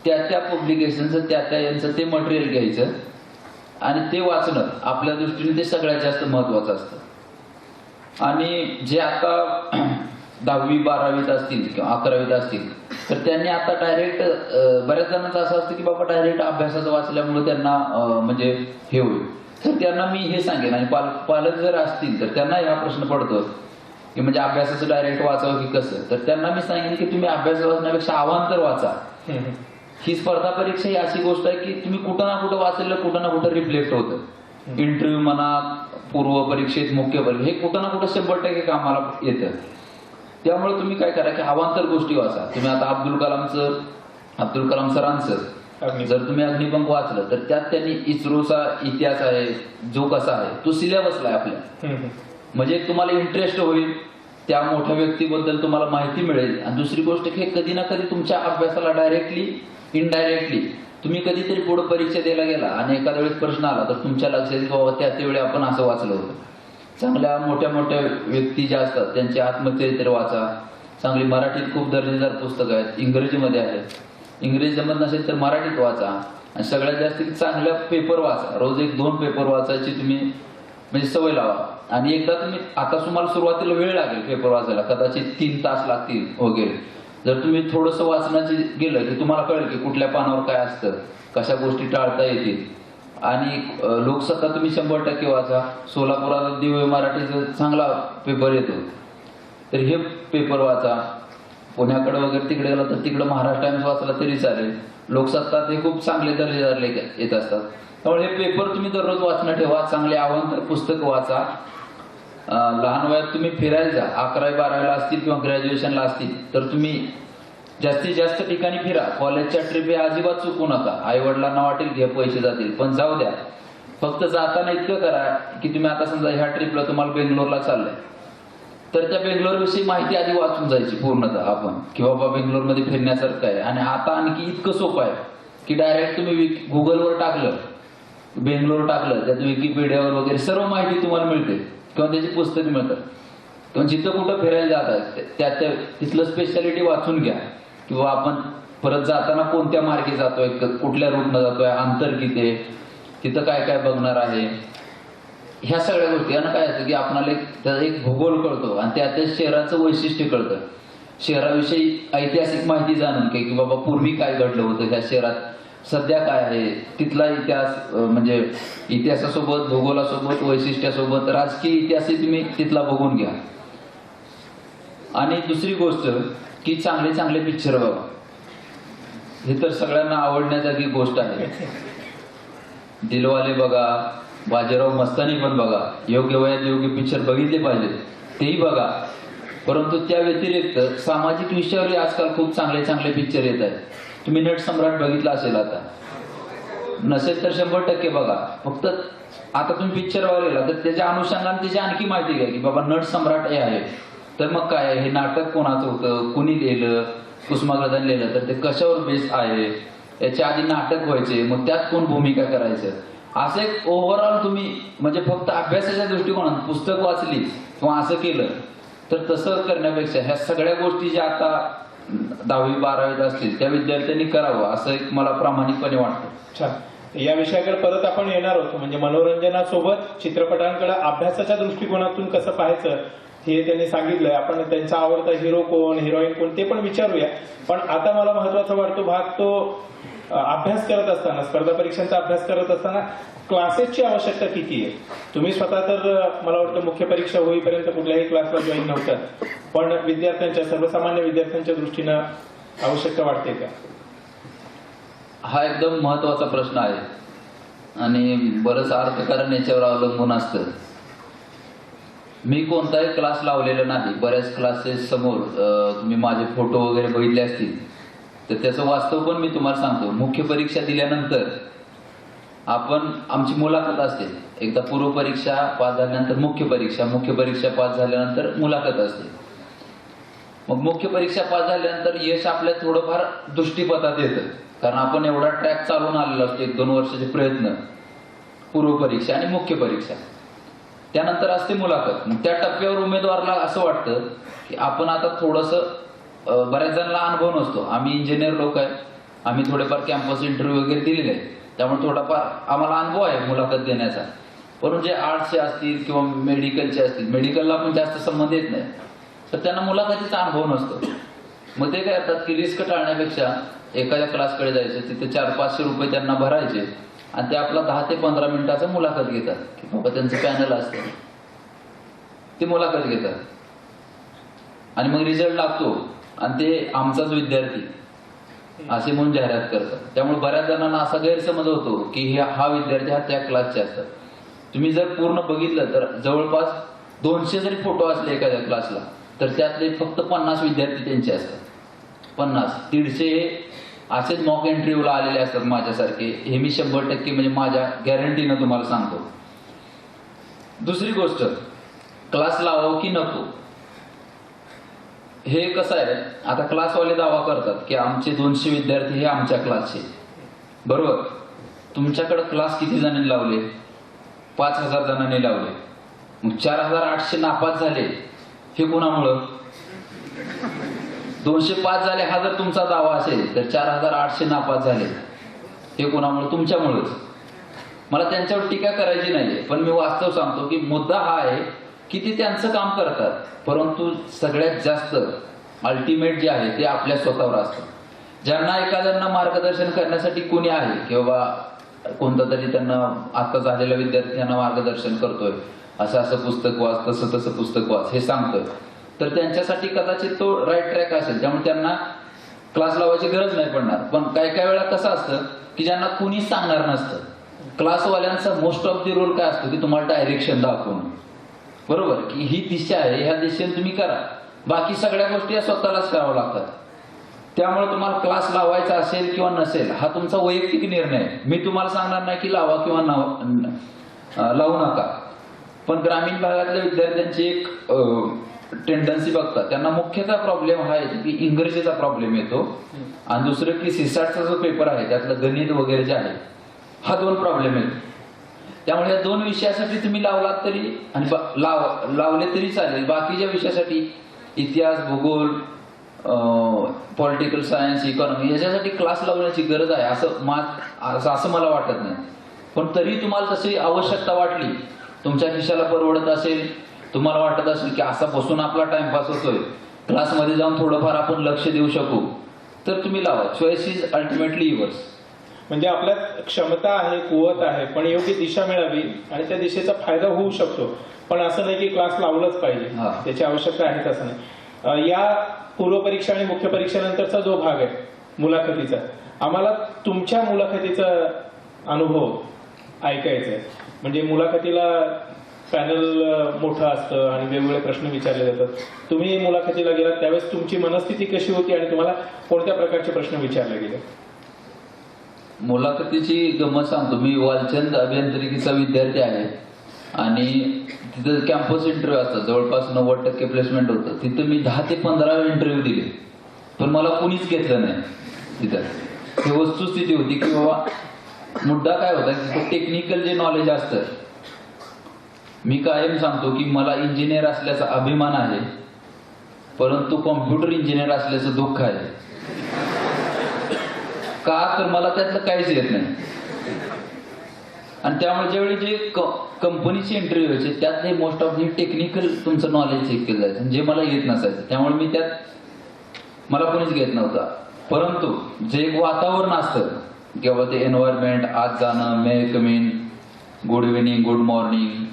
त्या पब्लिकेशनचं त्या यांचं ते मटेरियल घ्यायचं आणि ते वाचणं आपल्या दृष्टीने ते सगळ्यात जास्त महत्वाचं असतं. आणि जे आता 10वी 12वीत असतील किंवा 11वीत असतील, तर त्यांनी आता डायरेक्ट, बऱ्याच जणांचं असं असतं की बाबा डायरेक्ट अभ्यासाचं वाचल्यामुळे त्यांना म्हणजे हे होईल. तर त्यांना मी हे सांगेन, आणि पालक जर असतील तर त्यांना हा प्रश्न पडतो की म्हणजे अभ्यासाचं डायरेक्ट वाचावं की कसं. तर त्यांना मी सांगेन की तुम्ही अभ्यास वाचण्यापेक्षा अवांतर वाचा. ही स्पर्धा परीक्षा ही अशी गोष्ट आहे की तुम्ही कुठं ना कुठं वाचलेलं कुठं ना कुठं रिफ्लेक्ट होतं. इंटरव्ह्यू म्हणा, पूर्व परीक्षेत, मुख्य परीक्षा, हे कुठं ना कुठं 100% कामाला येतं. त्यामुळे तुम्ही काय करा की अवांतर गोष्टी वाचा. तुम्ही आता अब्दुल कलाम सरांचं जर तुम्ही अग्निपंख वाचलं तर त्यात त्यांनी इस्रोचा इतिहास आहे जो कसा आहे तो सिलेबसला आहे आपल्या, म्हणजे तुम्हाला इंटरेस्ट होईल, त्या मोठ्या व्यक्तीबद्दल तुम्हाला माहिती मिळेल. आणि दुसरी गोष्ट की कधी ना कधी तुमच्या अभ्यासाला डायरेक्टली इनडायरेक्टली तुम्ही कधीतरी पुढे परीक्षा द्यायला गेला आणि एखाद्या वेळेस प्रश्न आला तर तुमच्या लक्षात येईल बाबा त्यावेळी आपण असं वाचलं होतं. चांगल्या मोठ्या मोठ्या व्यक्ती ज्या असतात त्यांचे आत्मचरित्र वाचा. चांगली मराठीत खूप दर्जेदार पुस्तकं आहेत, इंग्रजीमध्ये आहेत. इंग्रजी जमत नसेल तर मराठीत वाचा. आणि सगळ्यात जास्त चांगल्या पेपर वाचा. रोज 1-2 पेपर वाचायची तुम्ही म्हणजे सवय लावा. आणि एकदा तुम्ही, आता तुम्हाला सुरुवातीला वेळ लागेल पेपर वाचायला, कदाचित 3 तास लागतील वगैरे. जर तुम्ही थोडंसं वाचनाची गेलं की तुम्हाला कळेल की कुठल्या पानावर काय असतं, कशा गोष्टी टाळता येतील. आणि लोकसत्ता तुम्ही 100% वाचा. सोलापुरात दिव्य मराठीचा चांगला पेपर येतो, तर हे पेपर वाचा. पुण्याकडे वगैरे तिकडे गेला तर तिकडे महाराष्ट्र टाइम्स वाचला तरी चालेल. लोकसत्ता ते खूप चांगले दर्जेदार लेख येत असतात. त्यामुळे हे पेपर तुम्ही दररोज वाचणं ठेवा. चांगले अवांतर पुस्तक वाचा. लहान वयात तुम्ही फिरायला जा. 11वी 12वीला असतील किंवा ग्रॅज्युएशनला असतील तर तुम्ही जास्तीत जास्त ठिकाणी फिरा. कॉलेजच्या ट्रिप हे अजिबात चुकू नका. आई वडिलांना वाटेल घे पैसे जातील, पण जाऊ द्या. फक्त जाताना इतकं करा की तुम्ही आता समजा ह्या ट्रिपला तुम्हाला बेंगलोरला चाललंय, तर त्या बेंगलोर विषयी माहिती आधी वाचून जायची पूर्णतः आपण, की बाबा बेंगलोरमध्ये फिरण्यासारखं आहे. आणि आता आणखी इतकं सोपं आहे की डायरेक्ट तुम्ही गुगलवर टाकलं, बेंगलोर टाकलं, त्यात विकिपीडियावर वगैरे सर्व माहिती तुम्हाला मिळते किंवा त्याची पुस्तकं मिळतात. किंवा जिथं कुठं फिरायला जातात त्या तिथलं स्पेशालिटी वाचून घ्या. किंवा आपण परत जाताना कोणत्या मार्गे जातोय, कुठल्या रूटनं जातोय, अंतर किती आहे, तिथं काय काय बघणार आहे, ह्या सगळ्या गोष्टी. यांना काय असतं की आपल्याला त्याचा एक भूगोल कळतो आणि त्या शहराचं वैशिष्ट्य कळतं. शहराविषयी ऐतिहासिक माहिती जाणून घ्या की बाबा पूर्वी काय घडलं होतं ह्या शहरात, सध्या काय आहे, तिथला इतिहास, म्हणजे इतिहासासोबत भूगोलासोबत वैशिष्ट्यासोबत राजकीय इतिहासही तुम्ही तिथला बघून घ्या. आणि दुसरी गोष्ट की चांगले चांगले पिक्चर बघा. हे तर सगळ्यांना आवडण्यासारखी गोष्ट आहे. दिलवाले बघा, बाजीराव मस्तानी पण बघा. योग्य वयात योग्य पिक्चर बघितले पाहिजेत, तेही बघा. परंतु त्या व्यतिरिक्त सामाजिक विषयावरही आजकाल खूप चांगले चांगले पिक्चर येत आहेत. तुम्ही नटसम्राट बघितला असेल, आता नसेल तर 100% बघा. फक्त आता तुम्ही पिक्चरवर गेला तर त्याच्या अनुषंगाने त्याची आणखी माहिती घ्या की बाबा नटसम्राट हे आहे, तर मग काय, हे नाटक कोणाचं होतं, कुणी लिहिलं, कुसुमाग्रजांनी लिहिलं, तर ते कशावर बेस आहे, याच्या आधी नाटक व्हायचे, मग त्यात कोण भूमिका करायचं, असं एक ओव्हरऑल तुम्ही, म्हणजे फक्त अभ्यासाच्या दृष्टिकोनात पुस्तक वाचली किंवा असं केलं तर तसं करण्यापेक्षा ह्या सगळ्या गोष्टी ज्या आता 10वी 12वीत असतील त्या विद्यार्थ्यांनी करावं, असं एक मला प्रामाणिकपणे वाटतं. छान. या विषयाकडे परत आपण येणार होतो, म्हणजे मनोरंजनासोबत चित्रपटांकडे अभ्यासाच्या दृष्टिकोनातून कसं पाहायचं हे त्यांनी सांगितलंय. आपण त्यांचा आवडता हिरो कोण, हिरोईन कोण ते पण विचारूया. पण आता मला महत्वाचा वाटतो भाग तो अभ्यास करत असताना, स्पर्धा परीक्षांचा अभ्यास करत असताना क्लासेसची आवश्यकता किती आहे. तुम्ही स्वतः तर मला वाटतं मुख्य परीक्षा होईपर्यंत कुठल्याही क्लासला जॉईन नव्हतं, पण विद्यार्थ्यांच्या, सर्वसामान्य विद्यार्थ्यांच्या दृष्टीनं आवश्यकता वाटते का? हा एकदम महत्वाचा प्रश्न आहे आणि बरंच अर्थकारण याच्यावर अवलंबून असतं. मी कोणताही क्लास लावलेला नाही. बऱ्याच क्लासेस समोर तुम्ही माझे फोटो वगैरे बघितले असतील, तर त्याचं वास्तव पण मी तुम्हाला सांगतो. मुख्य परीक्षा दिल्यानंतर आपण, आमची मुलाखत असते. एकदा पूर्व परीक्षा पास झाल्यानंतर मुख्य परीक्षा पास झाल्यानंतर मुलाखत असते. मग मुख्य परीक्षा पास झाल्यानंतर यश आपल्या थोडंफार दृष्टीपथात येतं, कारण आपण एवढा ट्रॅक चालून आलेलो असतो, 1-2 वर्षाचे प्रयत्न, पूर्व परीक्षा आणि मुख्य परीक्षा. त्यानंतर असते मुलाखत. मग त्या टप्प्यावर उमेदवाराला असं वाटतं की आपण आता थोडंसं, बऱ्याच जणांना अनुभव नसतो. आम्ही इंजिनियर लोक आहे, आम्ही थोडेफार कॅम्पस इंटरव्ह्यू वगैरे दिलेले आहे, त्यामुळे थोडाफार आम्हाला अनुभव आहे मुलाखत देण्याचा. पण जे आर्ट्सचे असतील किंवा मेडिकलचे असतील, मेडिकलला पण जास्त संबंध येत नाही, तर त्यांना मुलाखतीचा अनुभव नसतो. मग ते काय करतात की रिस्क टाळण्यापेक्षा एखाद्या क्लासकडे जायचं, तिथे 400-500 रुपये त्यांना भरायचे आणि ते आपला 10 ते 15 मिनिटाचा मुलाखत घेतात. की बाबा त्यांचं पॅनल असतं, ते मुलाखत घेतात आणि मग रिझल्ट लागतो आणि ते आमचाच विद्यार्थी असे म्हणून जाहिरात करतात. त्यामुळे बऱ्याच जणांना असा गैरसमज होतो की हा विद्यार्थी हा त्या क्लासचे असतात. तुम्ही जर पूर्ण बघितलं तर जवळपास 200 जरी फोटो असले एखाद्या क्लासला, तर त्यातले फक्त 50 विद्यार्थी त्यांचे असतात. 50-150 असेच मॉक इंटरव्ह्यूला आलेले असतात माझ्यासारखे. हे मी 100% म्हणजे माझ्या गॅरंटीनं तुम्हाला सांगतो. दुसरी गोष्ट, क्लास लावावं की नको, हे कसं आहे, आता क्लासवाले दावा करतात की आमचे 200 विद्यार्थी हे आमच्या क्लासचे. बरोबर, तुमच्याकडे क्लास किती जणांनी लावले? 5000 जणांनी लावले. मग 4800 नापास झाले, हे कुणामुळं? 205 झाले हा जर तुमचा दावा असेल, तर 4800 नापास झाले हे कुणामुळे? तुमच्यामुळेच. मला त्यांच्यावर टीका करायची नाहीये, पण मी वास्तव सांगतो की मुद्दा हा आहे की ते त्यांचं काम करतात, परंतु सगळ्यात जास्त अल्टिमेट जे आहे ते आपल्या स्वतःवर असतं. ज्यांना एखाद्यांना मार्गदर्शन करण्यासाठी कोणी आहे की बाबा कोणतं तरी त्यांना आता झालेल्या विद्यार्थ्यांना मार्गदर्शन करतोय, असं असं पुस्तक वाच, तसं तसं पुस्तक वाच हे सांगतोय, तर त्यांच्यासाठी कदाचित तो राईट ट्रॅक असेल, त्यामुळे त्यांना क्लास लावायची गरज नाही पडणार. पण काही काही वेळा कसं असतं की ज्यांना कुणीच सांगणार नसतं, क्लासवाल्यांचा मोस्ट ऑफ दी रोल काय असतो की तुम्हाला डायरेक्शन दाखवणं, बरोबर, की ही दिशा आहे, ह्या दिशेने तुम्ही करा, बाकी सगळ्या गोष्टी या स्वतःलाच कराव्या लागतात. त्यामुळे तुम्हाला क्लास लावायचा असेल किंवा नसेल हा तुमचा वैयक्तिक निर्णय आहे. मी तुम्हाला सांगणार नाही की लावा किंवा लावू नका. पण ग्रामीण भागातल्या विद्यार्थ्यांची एक टेंडन्सी बघता, त्यांना मुख्यतः प्रॉब्लेम हा येतो की इंग्रजीचा प्रॉब्लेम येतो, आणि दुसरं की सीसॅटचा जो पेपर आहे त्यातलं गणित वगैरे जे आहे, हा 2 प्रॉब्लेम येतो. त्यामुळे या 2 विषयासाठी तुम्ही लावलात तरी आणि लावले तरी चालेल. बाकीच्या विषयासाठी इतिहास, भूगोल, पॉलिटिकल सायन्स, इकॉनॉमी याच्यासाठी क्लास लावण्याची गरज आहे असं मला वाटत नाही. पण तरी तुम्हाला तशी आवश्यकता वाटली, तुमच्या खिशाला परवडत असेल, तुम्हाला वाटत असेल की असा बसून आपला टाइमपास होतोय, क्लासमध्ये जाऊन थोडंफार आपण लक्ष देऊ शकू, तर तुम्ही लावा. Choice is ultimately yours. म्हणजे आपल्यात क्षमता आहे, कुवत आहे, पण योग्य दिशा मिळावी आणि त्या दिशेचा फायदा होऊ शकतो. पण असं नाही की क्लास लावलंच पाहिजे, त्याची आवश्यकता आहेच असं नाही. या पूर्वपरीक्षा आणि मुख्य परीक्षेनंतरचा जो भाग आहे मुलाखतीचा, आम्हाला तुमच्या मुलाखतीचा अनुभव ऐकायचा आहे. म्हणजे मुलाखतीला पॅनल मोठं असतं आणि वेगवेगळे प्रश्न विचारले जातात. तुम्ही मुलाखतीला गेलात त्यावेळेस तुमची मनस्थिती कशी होती आणि तुम्हाला कोणत्या प्रकारचे प्रश्न विचारले गेले? मुलाखतीची गंमत सांगतो. मी वालचंद अभियांत्रिकीचा विद्यार्थी आहे आणि तिथं कॅम्पस इंटरव्ह्यू असतात, जवळपास 90% प्लेसमेंट होतं. तिथं मी 10 ते 15 इंटरव्ह्यू दिले, पण मला कुणीच घेतलं नाही. तिथं ही वस्तुस्थिती होती की बाबा मुद्दा काय होता की टेक्निकल जे नॉलेज असतं, मी कायम सांगतो की मला इंजिनियर असल्याचा अभिमान आहे, परंतु कॉम्प्युटर इंजिनियर असल्याचं दुःख आहे. का तर मला त्यातलं काहीच येत नाही. आणि त्यामुळे ज्यावेळी जे कंपनीचे इंटरव्ह्यू व्हायचे त्यात मोस्ट ऑफ टेक्निकल तुमचं नॉलेज चेक केलं जायचं, जे मला येत नसायचं. त्यामुळे मी त्यात मला कोणीच घेत नव्हता. परंतु जे एक वातावरण असतं किंवा ते एन्व्हायरमेंट, आज जाणं, may come in, good evening, good morning,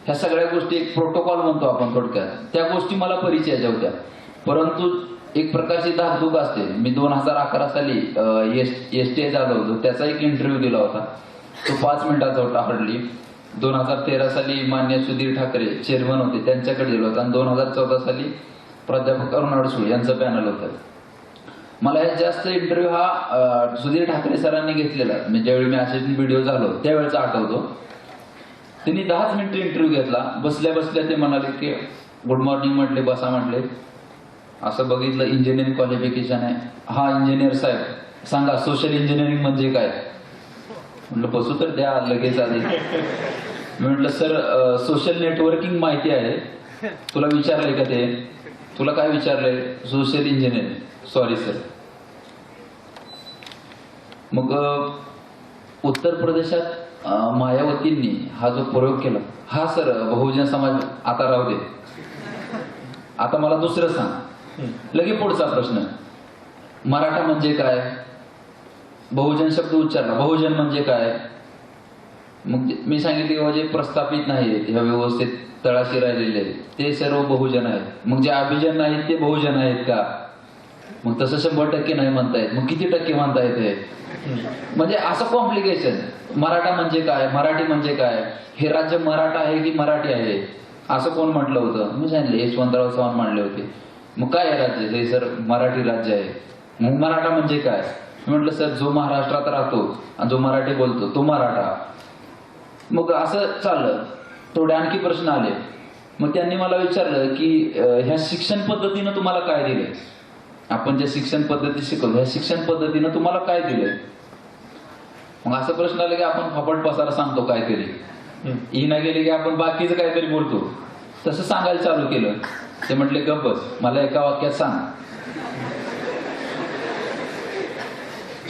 ह्या सगळ्या गोष्टी एक प्रोटोकॉल म्हणतो आपण थोडक्यात, त्या गोष्टी मला परिचयाच्या होत्या. परंतु एक प्रकारची धाकधूक असते. मी 2011 साली STA झालो होतो, त्याचा एक इंटरव्ह्यू दिला होता, तो 5 मिनिटाचा होता हार्डली. 2013 साली मान्य सुधीर ठाकरे चेअरमन होते, त्यांच्याकडे गेलो होता. आणि 2014 साली प्राध्यापक अरुण अडसूळ यांचं पॅनल होतं. मला यात जास्त इंटरव्ह्यू हा सुधीर ठाकरे सरांनी घेतलेला. म्हणजे ज्यावेळी मी असिस्टंट व्हिडिओ झालो त्यावेळेचा आठवतो. त्यांनी 10 मिनिट इंटरव्ह्यू घेतला. बसल्या बसल्या ते म्हणाले की गुड मॉर्निंग म्हटले, बसा म्हटले, असं बघितलं इंजिनिअरिंग क्वालिफिकेशन आहे. हा इंजिनियर साहेब सांगा सोशल इंजिनिअरिंग म्हणजे काय? म्हटलं बसू तर द्या लगेच आधी. मी म्हटलं सर सोशल नेटवर्किंग माहिती आहे, तुला विचारलंय का ते? तुला काय विचारलंय? Social engineering. Sorry sir. मग उत्तर प्रदेशात मायावतींनी हा जो प्रयोग केला, हा सर बहुजन समाज, आता राहू दे, आता मला दुसरं सांग. लगे पुढचा प्रश्न, मराठा म्हणजे काय? बहुजन शब्द उच्चारला, बहुजन म्हणजे काय? मग मी सांगितले की जे प्रस्थापित नाहीत, ह्या व्यवस्थेत तळाशी राहिलेले ते सर्व बहुजन आहेत. मग जे अभिजन नाहीत ते बहुजन आहेत का? मग तसं 100% नाही म्हणतायत. मग किती टक्के म्हणता येते? म्हणजे असं कॉम्प्लिकेशन. मराठा म्हणजे काय? मराठी म्हणजे काय? हे राज्य मराठा आहे की मराठी आहे असं कोण म्हटलं होतं? मी सांगितलं यशवंतराव चव्हाण मांडले होते. मग काय आहे राज्य? हे सर मराठी राज्य आहे. मग मराठा म्हणजे काय? म्हटलं सर जो महाराष्ट्रात राहतो आणि जो मराठी बोलतो तो मराठा. मग असं चाललं. थोडे आणखी प्रश्न आले. मग त्यांनी मला विचारलं की ह्या शिक्षण पद्धतीनं तुम्हाला काय दिलंय? आपण ज्या शिक्षण पद्धती शिकवतो ह्या शिक्षण पद्धतीनं तुम्हाला काय दिलंय? मग असं प्रश्न आले की आपण फापट पसारा सांगतो काहीतरी, ना गेले की आपण बाकीचं काहीतरी बोलतो. तसं सांगायला चालू केलं. ते म्हटले गप्प बस, मला एका वाक्यात सांग.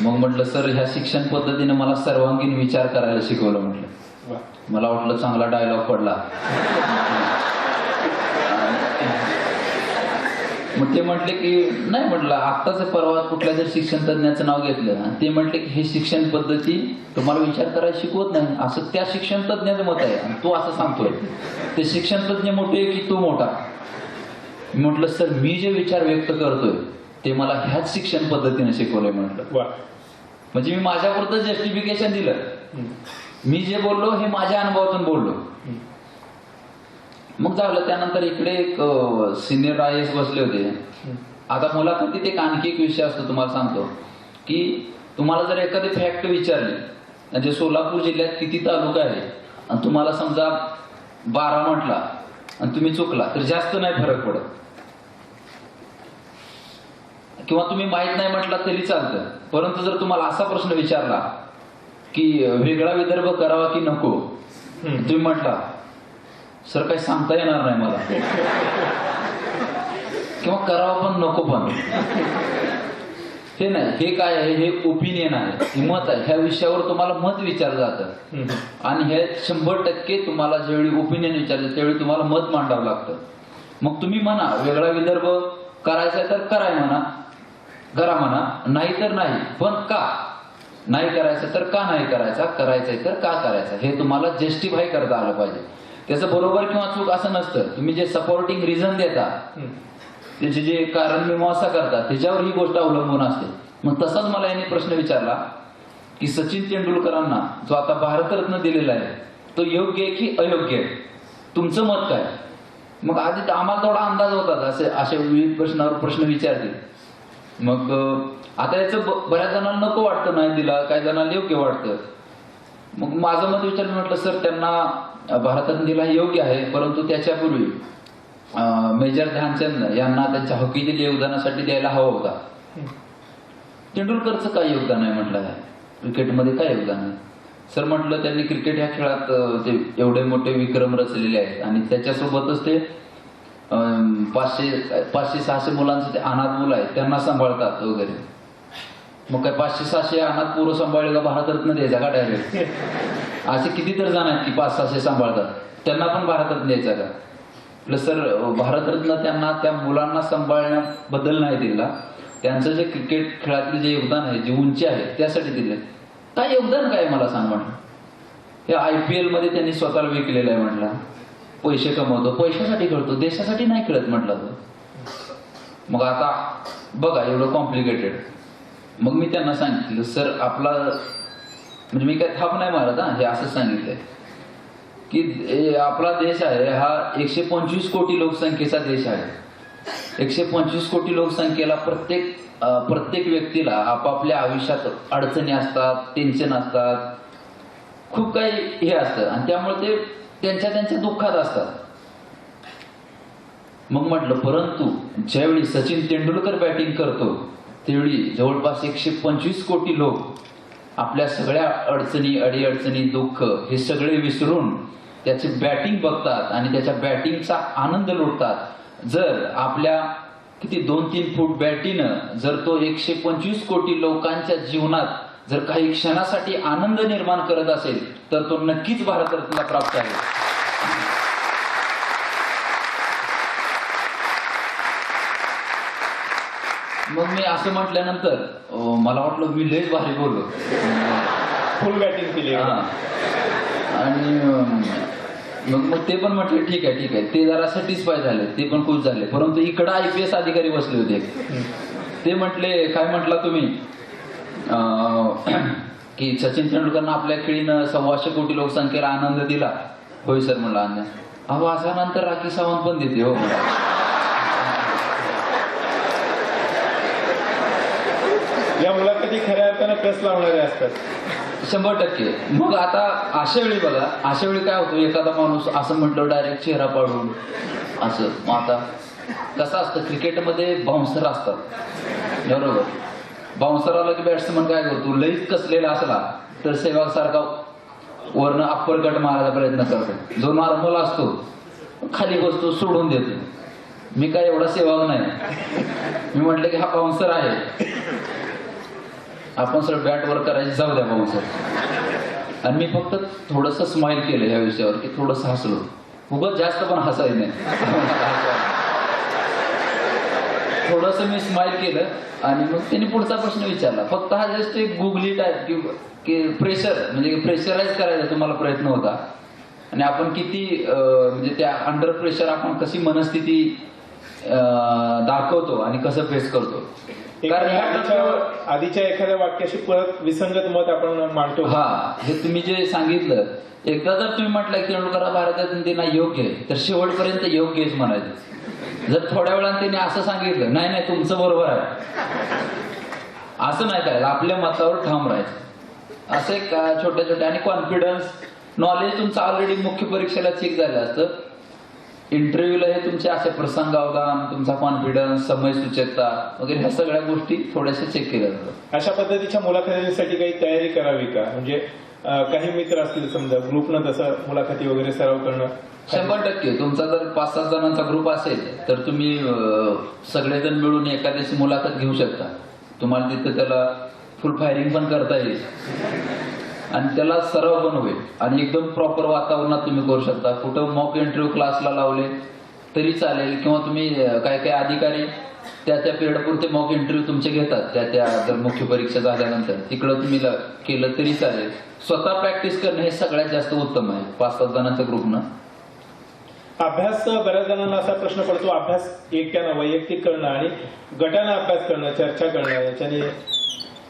मग म्हटलं सर ह्या शिक्षण पद्धतीने मला सर्वांगीण विचार करायला शिकवलं. म्हटलं मला वाटलं चांगला डायलॉग पडला. मग ते म्हटले की नाही, म्हटलं आत्ताच परवा कुठल्या जर शिक्षण तज्ञाचं नाव घेतलं आणि ते म्हटले की हे शिक्षण पद्धती तुम्हाला विचार करायला शिकवत नाही, असं त्या शिक्षण तज्ञाचं मत आहे आणि तो असं सांगतोय. ते शिक्षण तज्ञ मोठे की तो मोठा? मी म्हटलं सर, मी जे विचार व्यक्त करतोय ते मला ह्याच शिक्षण पद्धतीने शिकवलंय म्हटलं. म्हणजे मी माझ्यापुरतं जस्टिफिकेशन दिलं. मी जे बोललो हे माझ्या अनुभवातून बोललो. मग झालं. त्यानंतर इकडे एक सिनियर IAS बसले होते. आता मुलाखतीत एक आणखी एक विषय असतो, तुम्हाला सांगतो की तुम्हाला जर एखादी फॅक्ट विचारली, म्हणजे सोलापूर जिल्ह्यात किती तालुका आहे आणि तुम्हाला समजा 12 म्हटला आणि तुम्ही चुकला तर जास्त नाही फरक पडत, किंवा तुम्ही माहित नाही म्हटला तरी चालतं. परंतु जर तुम्हाला असा प्रश्न विचारला की वेगळा विदर्भ करावा की नको, तुम्ही म्हटला सर काही सांगता येणार नाही मला, किंवा करावा पण नको पण, हे नाही, हे काय आहे, हे ओपिनियन आहे, हे मत आहे. ह्या विषयावर तुम्हाला मत विचारलं जातं आणि हे 100% तुम्हाला ज्यावेळी ओपिनियन विचारलं त्यावेळी तुम्हाला मत मांडावं लागतं. मग तुम्ही म्हणा वेगळा विदर्भ करायचा तर कराय म्हणा, करा म्हणा, नाही तर नाही. पण का नाही करायचं तर का नाही करायचा, करायचंय तर का करायचं, हे तुम्हाला जस्टिफाय करता आलं पाहिजे. त्याचं बरोबर किंवा चूक असं नसतं. तुम्ही जे सपोर्टिंग रिझन देता, त्याचे जे कारण मीमांसा करता, त्याच्यावर ही गोष्ट अवलंबून असते. मग तसाच मला याने प्रश्न विचारला की सचिन तेंडुलकरांना जो आता भारतरत्न दिलेला आहे तो योग्य आहे की अयोग्य आहे, तुमचं मत काय? मग आधी आम्हाला थोडा अंदाज होता असे विविध प्रश्नावर प्रश्न विचारतील. मग आता याचं बऱ्याच जणांना नको वाटतं नाही दिला, काही जणांना योग्य वाटतं. मग माझं मत विचारलं, म्हटलं सर त्यांना भारतरत्न दिला हे योग्य आहे, परंतु त्याच्यापूर्वी मेजर ध्यानचंद यांना त्यांच्या हॉकीतील योगदानासाठी द्यायला हवा होता. तेंडुलकरचं काय योगदान आहे म्हटलं, क्रिकेटमध्ये काय योगदान आहे? सर म्हटलं त्यांनी क्रिकेट ह्या खेळात ते एवढे मोठे विक्रम रचलेले आहेत आणि त्याच्यासोबतच ते 500-600 मुलांचे ते अनाथ मुलं आहेत त्यांना सांभाळतात वगैरे. मग काय 500-600 अनाथ पोरं सांभाळले का भारतरत्न द्यायचा का डायरेक्ट? असे किती तर जण आहेत की 500-600 सांभाळतात, त्यांना पण भारतरत्न द्यायचा का? प्लस सर भारतरत्न त्यांना त्या मुलांना सांभाळण्याबद्दल नाही दिला, त्यांचं जे क्रिकेट खेळातील जे योगदान आहे, जी उंची आहे त्यासाठी दिले. काय योगदान काय मला सांग म्हटलं. हे IPL मध्ये त्यांनी स्वतःला विकलेलं आहे म्हटलं, पैसे कमवतो, पैशासाठी खेळतो, देशासाठी नाही खेळत म्हटलं तो. मग आता बघा एवढं कॉम्प्लिकेटेड. मग मी त्यांना सांगितलं सर आपला, म्हणजे मी काय थाप नाही मारत हा, हे असंच सांगितलंय की आपला देश आहे हा 125 कोटी लोकसंख्येचा देश आहे. 125 कोटी लोकसंख्येला प्रत्येक व्यक्तीला आपापल्या आयुष्यात अडचणी असतात, टेन्शन असतात, खूप काही हे असतं आणि त्यामुळे ते त्यांच्या दुःखात असतात. मग म्हटलं परंतु ज्यावेळी सचिन तेंडुलकर बॅटिंग करतो त्यावेळी जवळपास 125 कोटी लोक आपल्या सगळ्या अडचणी, अडीअडचणी, दुःख हे सगळे विसरून त्याची बॅटिंग बघतात आणि त्याच्या बॅटिंगचा आनंद लुटतात. जर आपल्या किती 2-3 फूट बॅटीनं जर तो 125 कोटी लोकांच्या जीवनात जर काही क्षणासाठी आनंद निर्माण करत असेल तर तो नक्कीच भारतरत्नला प्राप्त आहे. मग मी असं म्हटल्यानंतर मला वाटलं मी लयच भारी बोललो, फुल बॅटिंग केली. आणि मग ते पण म्हटले ठीक आहे, ते जरा सॅटिस्फाय झाले, ते पण खुश झाले. परंतु इकडं IPS अधिकारी बसले होते, ते म्हटले काय म्हटला तुम्ही की सचिन तेंडुलकरनं आपल्या खेळीनं 125 कोटी लोकसंख्येला आनंद दिला. होय सर म्हणला. आनंद अहो असा नंतर राखी सावंत पण देते हो. या मुलाखती खऱ्या अर्थानं कस लावणारे असतात 100%. मग आता अशा वेळी बघा, अशा वेळी काय होतं, एखादा माणूस असं म्हटलं डायरेक्ट चेहरा पाडून असं. मग आता कसं असतं क्रिकेटमध्ये बाउन्सर असतात बरोबर. बाउन्सर आला की बॅट्समन काय करतो, लईच कसलेला असला तर सेवाग सारखा वरनं अप्पर कट मारायचा प्रयत्न करतो. जो नॉर्मल असतो खाली बसतो, सोडून देतो. मी काय एवढा सेवाग नाही. मी म्हटलं की हा बाउन्सर आहे, आपण सर बॅट वर करायची, जाऊ द्या बाउन्सर. आणि मी फक्त थोडंसं स्माइल केलं या विषयावर की थोडंसं हसलो. उगाच जास्त पण हसायचं नाही. थोडस मी स्माइल केलं आणि मग त्यांनी पुढचा प्रश्न विचारला. फक्त हा जस्ट एक गुगली टाईप की प्रेशर म्हणजे प्रेशराईज करायचा तुम्हाला प्रयत्न होता आणि आपण किती म्हणजे त्या अंडर प्रेशर आपण कशी मनस्थिती दाखवतो आणि कसं फेस करतो. आधीच्या एखाद्या वाक्याशी परत विसंगत मत आपण मांडतो. हा, हे तुम्ही जे सांगितलं, एकदा जर तुम्ही म्हटलं की तेंडुलकर भारतात ते नाही योग्य आहे तर शेवटपर्यंत योग्यच म्हणायचं. जर थोड्या वेळाने त्यांनी असं सांगितलं नाही नाही तुमचं बरोबर आहे असं नाही करायचं, आपल्या मतावर ठाम राहायचं. असं एक छोट्या छोट्या आणि कॉन्फिडन्स नॉलेज तुमचं ऑलरेडी मुख्य परीक्षेला चेक झालं असतं. इंटरव्ह्यूला हे तुमचे असे प्रसंगावधान, तुमचा कॉन्फिडन्स, समय सूचकता वगैरे ह्या सगळ्या गोष्टी थोड्याशा चेक केल्या जातात. अशा पद्धतीच्या मुलाखतीसाठी काही तयारी करावी का? म्हणजे काही मित्र असतील समजा ग्रुपनं तसं मुलाखती वगैरे सराव करणं. 100% तुमचा जर 5-7 जणांचा ग्रुप असेल तर तुम्ही सगळेजण मिळून एखाद्याची मुलाखत घेऊ शकता. तुम्हाला तिथं त्याला फुल फायरिंग पण करता येईल आणि त्याला सराव पण होईल आणि एकदम प्रॉपर वातावरणात तुम्ही करू शकता. कुठं मॉक इंटरव्ह्यू क्लासला लावले तरी चालेल किंवा तुम्ही काय काय अधिकारी त्या पिरियड पुरते मॉक इंटरव्ह्यू तुमचे घेतात त्या जर मुख्य परीक्षा झाल्यानंतर तिकडं तुम्ही केलं तरी चालेल. स्वतः प्रॅक्टिस करणं हे सगळ्यात जास्त उत्तम आहे 5-7 जणांच्या ग्रुपनं. अभ्यास बऱ्याच जणांना असा प्रश्न पडतो, अभ्यास एकट्यानं वैयक्तिक करणं आणि गटानं अभ्यास करणं, चर्चा करणं याच्याने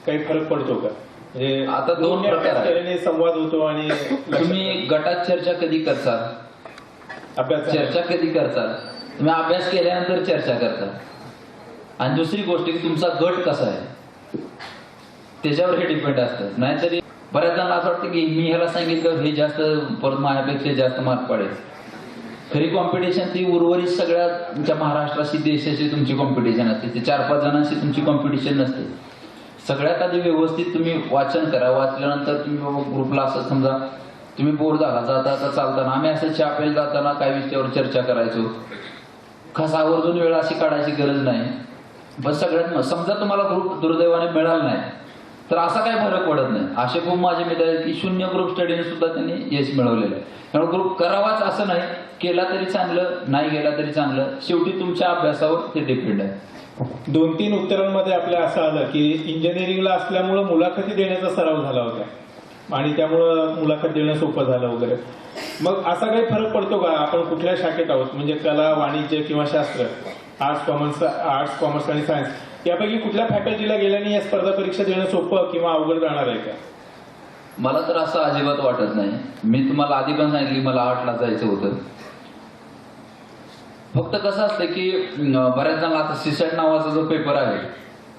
काही फरक पडतो का? म्हणजे आता 2 प्रकार केल्याने संवाद होतो आणि तुम्ही गटात चर्चा कधी करता, अभ्यास चर्चा कधी करता, तुम्ही अभ्यास केल्यानंतर चर्चा करता. आणि दुसरी गोष्ट की तुमचा गट कसा आहे त्याच्यावर हे डिपेंड असतं. नाहीतरी बऱ्याच जणांना असं वाटतं की मी ह्याला सांगितलं हे जास्त परत माझ्यापेक्षा जास्त मार्क पडेल. खरी कॉम्पिटिशन ती उर्वरित सगळ्या तुमच्या महाराष्ट्राशी देशाशी तुमची कॉम्पिटिशन असते. ते 4-5 जणांशी तुमची कॉम्पिटिशन नसते. सगळ्यात आधी व्यवस्थित तुम्ही वाचन करा. वाचल्यानंतर तुम्ही बाबा ग्रुपला असं समजा तुम्ही बोर झाला जाता चालताना आम्ही असं चहा प्यायला जाताना काही विषयावर चर्चा करायचो. खास आवर्जून वेळ अशी काढायची गरज नाही. पण सगळ्यात समजा तुम्हाला ग्रुप दुर्दैवाने मिळाला नाही तर असा काही फरक पडत नाही. असे खूप माझे मित्र आहेत की 0 ग्रुप स्टडीने सुद्धा त्यांनी यश मिळवलेलं आहे. त्यामुळे ग्रुप करावाच असं नाही, केला तरी चांगलं, नाही गेला तरी चांगलं. शेवटी तुमच्या अभ्यासावर ते डिपेंड आहे. 2-3 उत्तरांमध्ये आपल्या असं आलं की इंजिनिअरिंगला असल्यामुळं मुलाखती देण्याचा सराव झाला होता आणि त्यामुळं मुलाखत देणं सोपं झालं वगैरे. मग असा काही फरक पडतो का? आपण कुठल्या शाखेत आहोत म्हणजे कला, वाणिज्य किंवा शास्त्र, आर्ट्स कॉमर्स आणि सायन्स यापैकी कुठल्या फॅकल्टीला गेल्याने या स्पर्धा परीक्षा देणं सोपं किंवा अवघड जाणार आहे का? मला तर असं अजिबात वाटत नाही. मी तुम्हाला आधी पण सांगितली मला आर्टला जायचं होतं. फक्त कसं असतं की बऱ्याच जणांना आता सीसॅट नावाचा जो पेपर आहे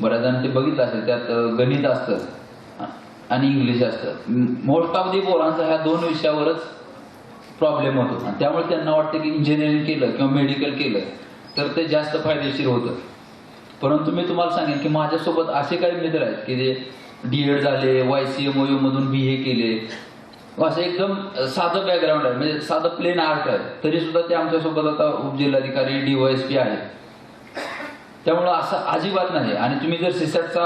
बऱ्याच जणांनी ते बघितलं असेल. त्यात गणित असतं आणि इंग्लिश असतं. मोस्ट ऑफ दी पोरांचा ह्या 2 विषयावरच प्रॉब्लेम होतो आणि त्यामुळे त्यांना वाटतं की इंजिनिअरिंग केलं किंवा मेडिकल केलं तर ते जास्त फायदेशीर होतं. परंतु मी तुम्हाला सांगेन की माझ्यासोबत असे काही मित्र आहेत की जे DED झाले, YCMOU मधून BA केले, असं एकदम साधं बॅकग्राऊंड आहे म्हणजे साधं प्लेन आर्ट आहे तरी सुद्धा ते आमच्यासोबत आता उपजिल्हाधिकारी DYSP आहेत. त्यामुळं असं अजिबात नाही. आणि तुम्ही जर सीसॅटचा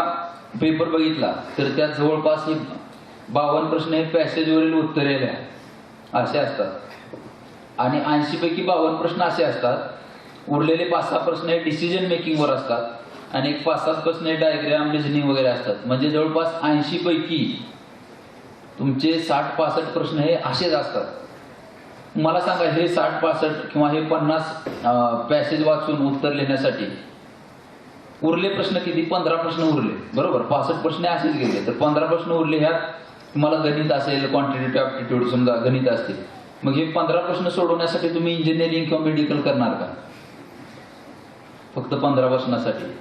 पेपर बघितला तर त्यात जवळपास 52 प्रश्न हे पॅसेजवरील उत्तरे असे असतात आणि 80 पैकी 52 प्रश्न असे असतात. उरलेले 5-6 प्रश्न हे डिसिजन मेकिंगवर असतात आणि 5-7 प्रश्न हे डायग्राम, रिझनिंग वगैरे असतात. म्हणजे जवळपास 80 पैकी तुमचे 60-65 प्रश्न हे असेच असतात. मला सांगा हे 60-65 किंवा हे 50 पॅसेज वाचून उत्तर लिहिण्यासाठी उरले प्रश्न किती? 15 प्रश्न उरले बरोबर. 65 प्रश्न असेच गेले तर 15 प्रश्न उरले. ह्यात तुम्हाला गणित असेल, क्वांटिटेटिव्ह ॲप्टिट्यूड समजा गणित असतील. मग हे 15 प्रश्न सोडवण्यासाठी तुम्ही इंजिनिअरिंग किंवा मेडिकल करणार का? फक्त 15 प्रश्नासाठी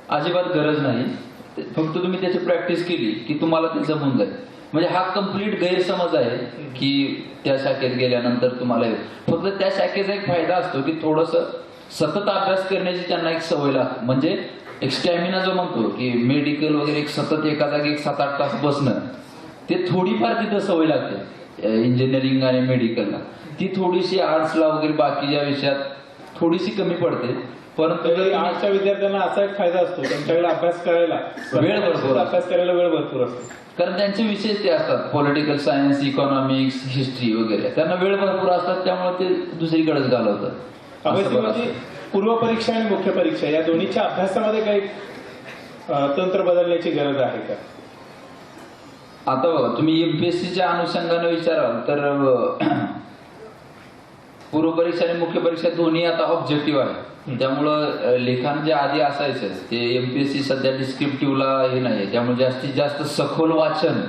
अजिबात गरज नाही. फक्त तुम्ही त्याची प्रॅक्टिस केली की तुम्हाला ते जमून जाईल. म्हणजे हा कम्प्लीट गैरसमज आहे की त्या शाखेत गेल्यानंतर तुम्हाला फक्त त्या शाखेचा एक फायदा असतो की थोडंसं सतत अभ्यास करण्याची त्यांना एक सवय लागते. म्हणजे एक स्टॅमिना जो म्हणतो की मेडिकल वगैरे एक सतत एका जागी 7-8 तास बसणं ते थोडीफार तिथं सवय लागते इंजिनिअरिंग आणि मेडिकलला. ती थोडीशी आर्ट्सला वगैरे बाकीच्या विषयात थोडीशी कमी पडते. परंतु आर्ट्सच्या विद्यार्थ्यांना असा एक फायदा असतो त्यांच्याकडे अभ्यास करायला वेळ भरपूर असतो. कारण त्यांचे विषय ते असतात पॉलिटिकल सायन्स, इकॉनॉमिक्स, हिस्ट्री वगैरे. त्यांना वेळ भरपूर असतात त्यामुळे ते दुसरीकडेच घालवतात. पूर्व परीक्षा आणि मुख्य परीक्षा या दोन्हीच्या अभ्यासामध्ये काही तंत्र बदलण्याची गरज आहे का? आता बघा, तुम्ही एमपीएससीच्या अनुषंगाने विचाराल तर पूर्व परीक्षा आणि मुख्य परीक्षा दोन्ही आता ऑब्जेक्टिव्ह आहे. त्यामुळं लिखाण जे आधी असायचं ते एमपीएससी सध्या डिस्क्रिप्टिव्हला हे नाही, त्यामुळे जास्तीत जास्त सखोल वाचन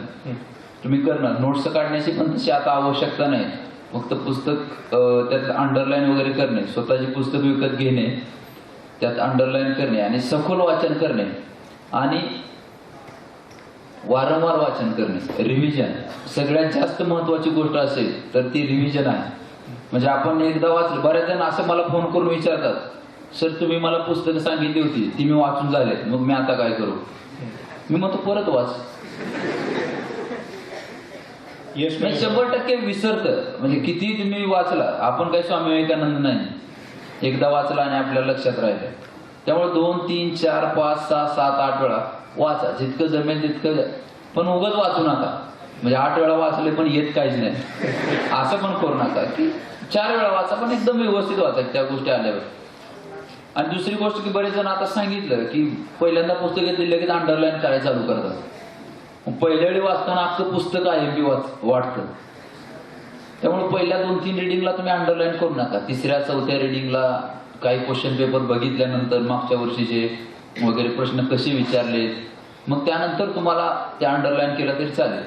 तुम्ही करणार. नोट्स काढण्याची पण तशी आता आवश्यकता नाही. फक्त पुस्तक त्यात अंडरलाईन वगैरे करणे, स्वतःची पुस्तक विकत घेणे, त्यात अंडरलाईन करणे आणि सखोल वाचन करणे आणि वारंवार वाचन करणे. रिव्हिजन सगळ्यात जास्त महत्वाची गोष्ट असेल तर ती रिव्हिजन आहे. म्हणजे आपण एकदा वाचलं, बऱ्याच जण असं मला फोन करून विचारतात, सर तुम्ही मला पुस्तकं सांगितली होती ती मी वाचून झाले, मग मी आता काय करू? मी म्हणतो परत वाच. यश 100% विसरतं. म्हणजे किती तुम्ही वाचला, आपण काही स्वामी विवेकानंद नाही, एकदा वाचला आणि आपल्या लक्षात राहिलं. त्यामुळे 2, 3, 4, 5, 6, 7, 8 वेळा वाचा, जितकं जमेल तितकं. पण उगाच वाचू नका, म्हणजे 8 वेळा वाचले पण येत काहीच नाही असं पण करू नका की 4 वेळा वाचा, पण एकदम व्यवस्थित वाचा त्या गोष्टी आल्यावर. आणि दुसरी गोष्ट की बरेच जण आता सांगितलं की पहिल्यांदा पुस्तक घेतली लगेच अंडरलाईन करायला चालू करतात. पहिल्या वेळी वाचताना अख्खं पुस्तक IMP वाटतं. त्यामुळे पहिल्या 2-3 रिडिंगला तुम्ही अंडरलाईन करू नका. 3ऱ्या 4थ्या रिडिंगला काही क्वेश्चन पेपर बघितल्यानंतर मागच्या वर्षीचे वगैरे प्रश्न कसे विचारले, मग त्यानंतर तुम्हाला ते अंडरलाईन केलं तरी चालेल.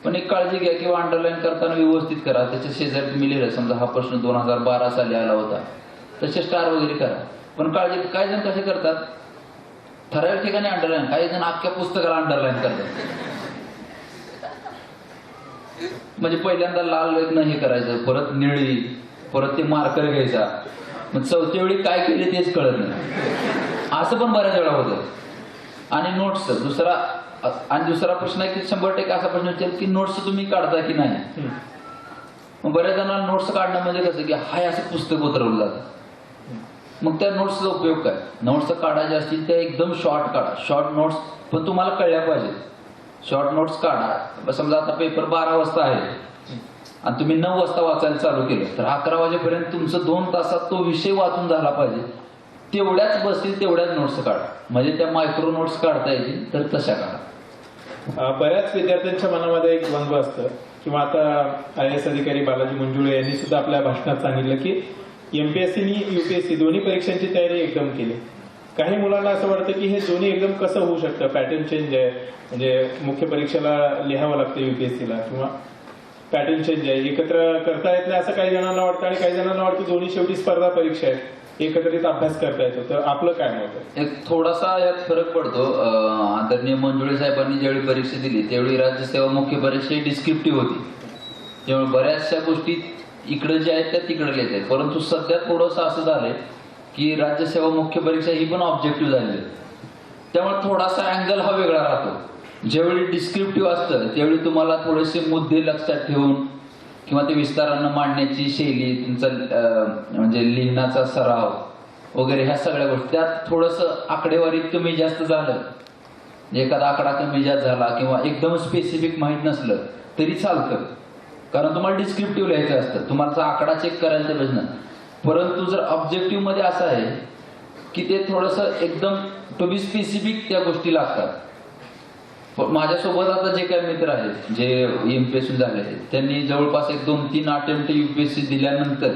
पण एक काळजी घ्या किंवा अंडरलाईन करताना व्यवस्थित करा. त्याच्या शेजारी तुम्ही लिहिलं, समजा हा प्रश्न 2012 साली आला होता, तसे स्टार वगैरे करा. पण काळजी, काही जण कसे करतात, ठराविक ठिकाणी अंडरलाईन, काही जण अख्ख्या पुस्तकाला अंडरलाईन करतात. म्हणजे पहिल्यांदा लाल न हे करायचं, परत निळी, परत ते मार्कर घ्यायचा, मग 4थ्या वेळी काय केले तेच कळत नाही. असं पण बऱ्याच वेळा होतं. आणि नोट्स दुसरा प्रश्न आहे की 100% असा प्रश्न विचार की नोट्स तुम्ही काढता की नाही. मग बऱ्याच जणांना नोट्स काढणं म्हणजे कसं की हाय असं पुस्तक उतरवलं जातं. मग त्या नोट्सचा उपयोग काय? नोट्स काढायचे असतील त्या एकदम शॉर्ट काढा. शॉर्ट नोट्स पण तुम्हाला कळल्या पाहिजेत. शॉर्ट नोट्स काढा. समजा आता पेपर 12 वाजता आहे आणि तुम्ही 9 वाजता वाचायला चालू केलं तर 11 वाजेपर्यंत तुमचं 2 तासात तो विषय वाचून झाला पाहिजे. तेवढ्याच बसतील तेवढ्याच नोट्स काढा. म्हणजे त्या मायक्रो नोट्स काढता येतील तर तशा काढा. बऱ्याच विद्यार्थ्यांच्या मनामध्ये एक द्वंद्व असतं किंवा आता IAS अधिकारी बालाजी मंजुळे यांनी सुद्धा आपल्या भाषणात सांगितलं की MPSC आणि UPSC दोन्ही परीक्षांची तयारी एकदम केली. काही मुलांना असं वाटतं की हे दोन्ही एकदम कसं होऊ शकतं, पॅटर्न चेंज आहे, म्हणजे मुख्य परीक्षेला लिहावं लागतं UPSCला किंवा पॅटर्न चेंज आहे, एकत्र करता येत नाही असं काही जणांना वाटतं. आणि काही जणांना वाटतं दोन्ही शेवटी स्पर्धा परीक्षा आहेत, एकत्रित अभ्यास करता येतो. तर आपलं काय मत आहे? एक थोडासा यात फरक पडतो. आदरणीय मंजुळे साहेबांनी ज्यावेळी परीक्षा दिली त्यावेळी राज्यसेवा मुख्य परीक्षा ही डिस्क्रिप्टिव्ह होती. त्यामुळे बऱ्याचशा गोष्टी इकडे ज्या आहेत त्या तिकडे लिहित आहेत. परंतु सध्या थोडंसं असं झालंय की राज्यसेवा मुख्य परीक्षा ही पण ऑब्जेक्टिव्ह झाली आहे. त्यामुळे थोडासा अँगल हा वेगळा राहतो. ज्यावेळी डिस्क्रिप्टिव्ह असतं त्यावेळी तुम्हाला थोडेसे मुद्दे लक्षात ठेवून किंवा ते विस्तारानं मांडण्याची शैली, तुमचा म्हणजे लिहिण्याचा सराव वगैरे ह्या सगळ्या गोष्टी, त्यात थोडंसं आकडेवारी कमी जास्त झालं, एखादा आकडा कमी जास्त झाला किंवा एकदम स्पेसिफिक माहीत नसलं तरी चालतं. कारण तुम्हाला डिस्क्रिप्टिव्ह लिहायचं असतं, तुम्हाला आकडा चेक करायचा प्रश्न. परंतु जर ऑब्जेक्टिव्ह मध्ये असं आहे की ते थोडंसं एकदम टू बी स्पेसिफिक त्या गोष्टी लागतात. माझ्यासोबत आता जे काही मित्र आहेत जे MPSC झाले त्यांनी जवळपास 1-2-3 अटेम्प्ट UPSC दिल्यानंतर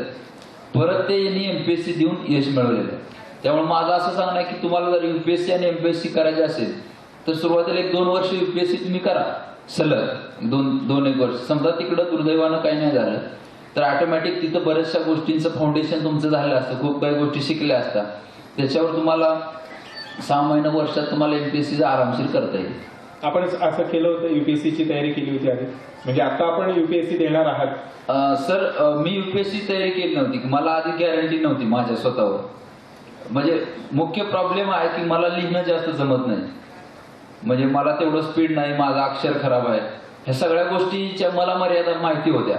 परत ते यांनी MPSC देऊन यश मिळवलेलं आहे. त्यामुळे माझं असं सांगणं आहे की तुम्हाला जर UPSC आणि MPSC करायचे असेल तर सुरुवातीला 1-2 वर्ष UPSC तुम्ही करा सलग, 2-1 वर्ष. समजा तिकडं दुर्दैवानं काही नाही झालं तर ऑटोमॅटिक तिथं बऱ्याचशा गोष्टींचं फाउंडेशन तुमचं झालं असतं, खूप काही गोष्टी शिकल्या असतात. त्याच्यावर तुम्हाला 6 महिने वर्षात तुम्हाला MPSC आरामशीर करता येईल. आपण असं केलं होतं, UPSCची तयारी केली होती आधी, म्हणजे आता आपण UPSC देणार आहात? सर मी UPSC तयारी केली नव्हती. मला आधी गॅरंटी नव्हती माझ्या स्वतःवर. म्हणजे मुख्य प्रॉब्लेम आहे की मला लिहिणं जास्त जमत नाही. म्हणजे मला तेवढं स्पीड नाही, माझं अक्षर खराब आहे, ह्या सगळ्या गोष्टीच्या मला मर्यादा माहिती होत्या.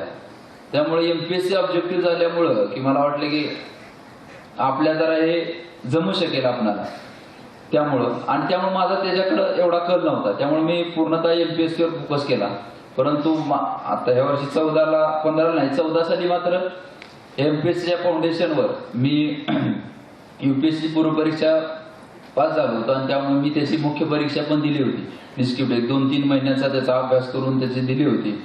त्यामुळे MPSC ऑब्जेक्टिव्ह झाल्यामुळं की मला वाटलं की आपल्या जरा हे जमू शकेल आपणाला. त्यामुळे माझा त्याच्याकडे एवढा कल नव्हता. त्यामुळे मी पूर्णतः MPSC वर फोकस केला. परंतु आता ह्या वर्षी 14 साली मात्र MPSCच्या फाउंडेशनवर मी UPSC पूर्व परीक्षा पास झालो होतो आणि त्यामुळे मी त्याची मुख्य परीक्षा पण दिली होती. डिस्क्रिप्ट एक 2-3 महिन्याचा त्याचा अभ्यास करून त्याची दिली होती.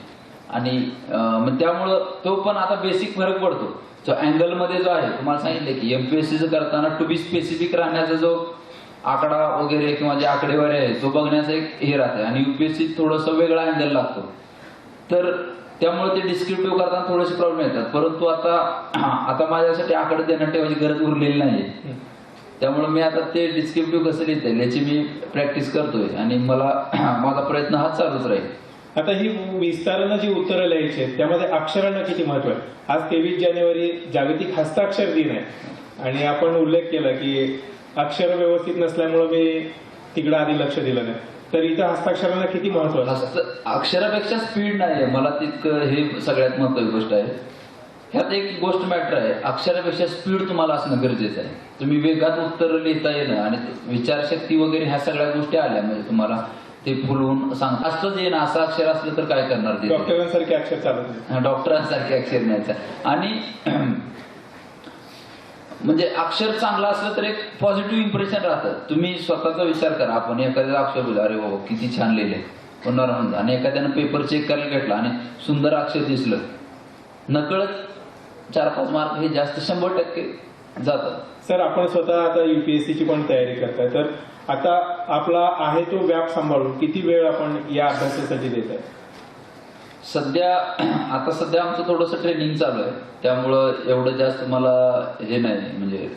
आणि मग त्यामुळं तो पण आता बेसिक फरक पडतो. जो अँगलमध्ये जो आहे तुम्हाला सांगितलं की MPSCचं करताना टू बी स्पेसिफिक राहण्याचा जो आकडा वगैरे किंवा जे आकडेवारी आहे तो बघण्याचा एक हे राहते. आणि UPSC थोडंसं वेगळा अँगल लागतो. तर त्यामुळे ते डिस्क्रिप्टिव्ह करताना थोडेसे प्रॉब्लेम येतात. परंतु आता माझ्यासाठी आकडे देण्यात ठेवायची गरज उरलेली नाहीये. त्यामुळे मी आता ते डिस्क्रिप्टिव्ह कसं लिहिता येईल याची मी प्रॅक्टिस करतोय आणि मला माझा प्रयत्न हा चालूच राहील. आता ही विस्तारानं जी उत्तरं लिहायची आहेत त्यामध्ये अक्षरांना किती महत्व आहे? आज 23 जानेवारी जागतिक हस्ताक्षर दिन आहे आणि आपण उल्लेख केला की अक्षर व्यवस्थित नसल्यामुळे मी तिकडे आधी लक्ष दिलं नाही. तर इथं हस्ताक्षरांना किती महत्व आहे? अक्षरापेक्षा स्पीड नाही आहे मला तितकं हे सगळ्यात महत्वाची गोष्ट आहे. ह्यात एक गोष्ट मॅटर आहे, अक्षरापेक्षा स्पीड तुम्हाला असणं गरजेचं आहे. तुम्ही वेगात उत्तर लिहिता येणं आणि विचारशक्ती वगैरे ह्या सगळ्या गोष्टी आल्या म्हणजे तुम्हाला ते फुलवून सांग असतंच येणं. असं अक्षर असलं तर काय करणार ते? डॉक्टरांसारखे अक्षर चालत नाही. डॉक्टरांसारखे अक्षर न्यायचं. आणि म्हणजे अक्षर चांगलं असलं तर एक पॉझिटिव्ह इम्प्रेशन राहतं. तुम्ही स्वतःचा विचार करा, आपण एखाद्याचा अक्षर बोलला अरे हो किती छान लिहिले होणार म्हणून, आणि एखाद्यानं पेपर चेक करायला घेतला आणि सुंदर अक्षर दिसलं, नकळत 4-5 मार्क हे जास्त 100% जातात. सर आपण स्वतः आता UPSCची पण तयारी करताय, तर आता आपला आहे तो व्याप सांभाळून किती वेळ आपण या अभ्यासासाठी देत आहे? सध्या आमचं थोडंसं ट्रेनिंग चालू आहे त्यामुळं एवढं जास्त मला हे नाही म्हणजे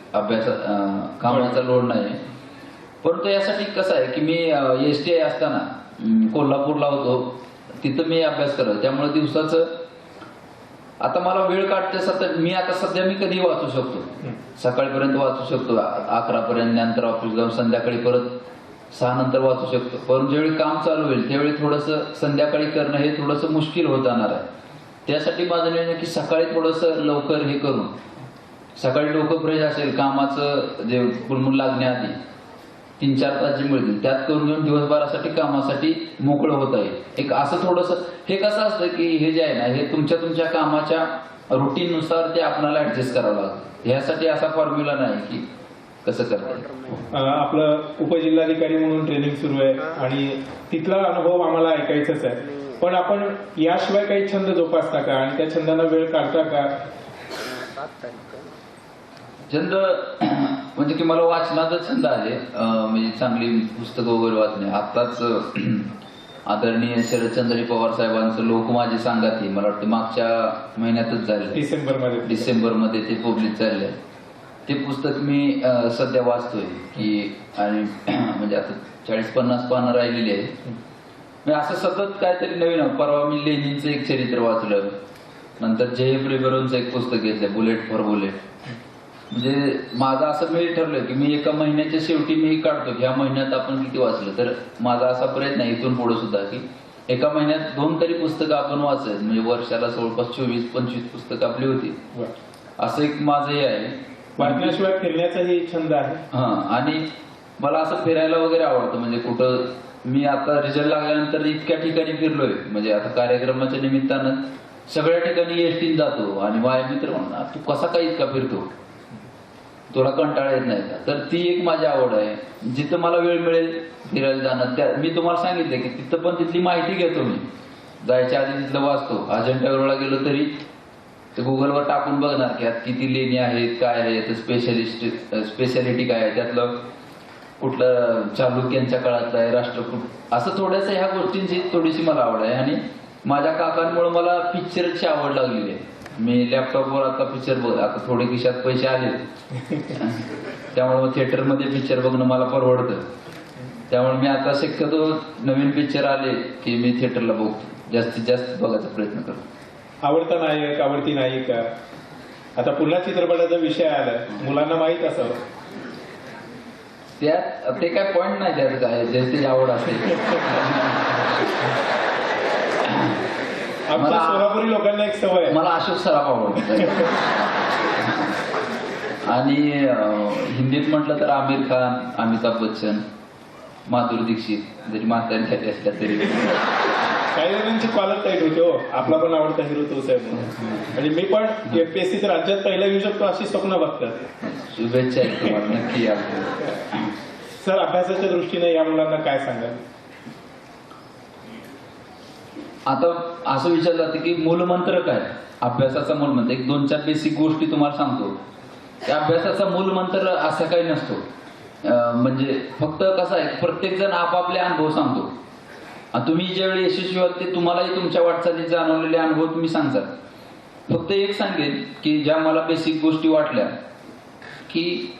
कामाचा लोड नाही. परंतु यासाठी कसं आहे की मी STI असताना कोल्हापूरला होतो, तिथं मी अभ्यास करत. त्यामुळे दिवसाचं आता मला वेळ काढते. मी कधी वाचू शकतो, सकाळपर्यंत वाचू शकतो 11 पर्यंत, नंतर ऑफिस जाऊन संध्याकाळी परत 6 नंतर वाचू शकतो. पण ज्यावेळी काम चालू होईल त्यावेळी थोडंसं संध्याकाळी करणं हे थोडंसं मुश्किल होत जाणार आहे. त्यासाठी माझं निर्णय की सकाळी थोडंसं लवकर हे करून, सकाळी डोकं फ्रेश असेल, कामाचं जे फुलमूल लागण्याआधी 3-4 तास जे मिळतील त्यात करून घेऊन दिवसभरासाठी कामासाठी मोकळं होता येईल. एक असं थोडंसं हे कसं असतं की हे जे आहे ना हे तुमच्या कामाच्या रुटीननुसार ते आपल्याला ऍडजस्ट करावं लागतं. ह्यासाठी असा फॉर्म्युला नाही की कसं करता. आपलं उपजिल्हाधिकारी म्हणून ट्रेनिंग सुरू आहे आणि तिथला अनुभव आम्हाला ऐकायचाच आहे. पण आपण याशिवाय काही छंद जोपासता का आणि त्या छंदांना वेळ काढता का? छंद म्हणजे की मला वाचनाचा छंद आहे. म्हणजे चांगली पुस्तकं वगैरे वाचणे. आत्ताच आदरणीय शरदचंद्र पवार साहेबांचं लोक माझे सांगाती मला वाटतं मागच्या महिन्यातच झालं, डिसेंबरमध्ये ते पब्लिश झाले. ते पुस्तक मी सध्या वाचतोय की आणि म्हणजे आता 40-50 पानं राहिलेली आहे. मी असं सतत काहीतरी नवीन. परवा मी लेनिनचं एक चरित्र वाचलं, नंतर J.F. रेबेरोनचं एक पुस्तक घेतलं बुलेट फॉर बुलेट. म्हणजे माझं असं मी ठरलं की मी एका महिन्याच्या शेवटी मी काढतो की ह्या महिन्यात आपण किती वाचलं. तर माझा असा प्रयत्न आहे इथून पुढे सुद्धा की एका महिन्यात 2 तरी पुस्तकं आपण वाचायचं. म्हणजे वर्षाला जवळपास 24-25 पुस्तकं आपली होती. असं एक माझं हे आहे. वाचण्याशिवाय फिरण्याचाही छंद आहे. आणि मला असं फिरायला वगैरे आवडतं. म्हणजे कुठं मी आता रिझल्ट लागल्यानंतर इतक्या ठिकाणी फिरलोय. म्हणजे आता कार्यक्रमाच्या निमित्तानं सगळ्या ठिकाणी एसटीन जातो आणि माझे मित्र म्हणणार तू कसा काय इतका फिरतो, तुला कंटाळा येत नाही का? तर ती एक माझी आवड आहे. जिथं मला वेळ मिळेल फिरायला जाणं. मी तुम्हाला सांगितलं की तिथं पण तिथली माहिती घेतो. मी जायच्या आधी तिथलं वाचतो. अजिंठा वेरूळला गेलो तरी ते गुगलवर टाकून बघणार की यात किती लेणी आहेत, काय आहे, स्पेशालिटी काय आहे, त्यातलं कुठलं चालुक्यांच्या काळातलं आहे, राष्ट्रकूट, असं थोड्याशा ह्या गोष्टींची थोडीशी मला आवड आहे. आणि माझ्या काकांमुळे मला पिक्चरची आवड लागलेली आहे. मी लॅपटॉपवर आता पिक्चर बघ, आता थोडे खिशात पैसे आले त्यामुळे थिएटरमध्ये पिक्चर बघणं मला परवडतं. त्यामुळे मी आता शक्यतो नवीन पिक्चर आले की मी थिएटरला बघतो, जास्तीत जास्त बघायचा प्रयत्न करतो. आवडता नायक, आवडती नायिका, आता पुन्हा चित्रपटाचा विषय आला, मुलांना माहित असावं. त्यात ते काय पॉइंट नाही, त्यात काय ज्याची आवड असेल. आमच्या सोलापुरी लोकांना एक सवय आहे, मला अशोक सराफ आवडतो. आणि हिंदीत म्हटलं तर आमिर खान, अमिताभ बच्चन, माधुरी दीक्षित, जरी म्हातारी झाली असल्या तरी काही जणांची पालक टाईट होते हो, आपला पण आवडता हिरो तोच आहे म्हणून. म्हणजे मी पण एमपीएससीत राज्यात पहिला येऊ शकतो अशी स्वप्न बघतात. शुभेच्छा आहेत तुम्हाला, नक्की या. सर, अभ्यासाच्या दृष्टीने या मुलांना काय सांगाल? आता असं विचारलं जातं की मूलमंत्र काय, अभ्यासाचा मूलमंत्र. एक 2-4 बेसिक गोष्टी तुम्हाला सांगतो. त्या अभ्यासाचा मूलमंत्र असा काही नसतो. म्हणजे फक्त कसं आहे, प्रत्येक जण आपापले अनुभव सांगतो. आणि तुम्ही ज्यावेळी यशस्वी व्हाल ते तुम्हालाही तुमच्या वाटचालीत जाणवलेले अनुभव तुम्ही सांगतात. फक्त एक सांगेन की ज्या मला बेसिक गोष्टी वाटल्या की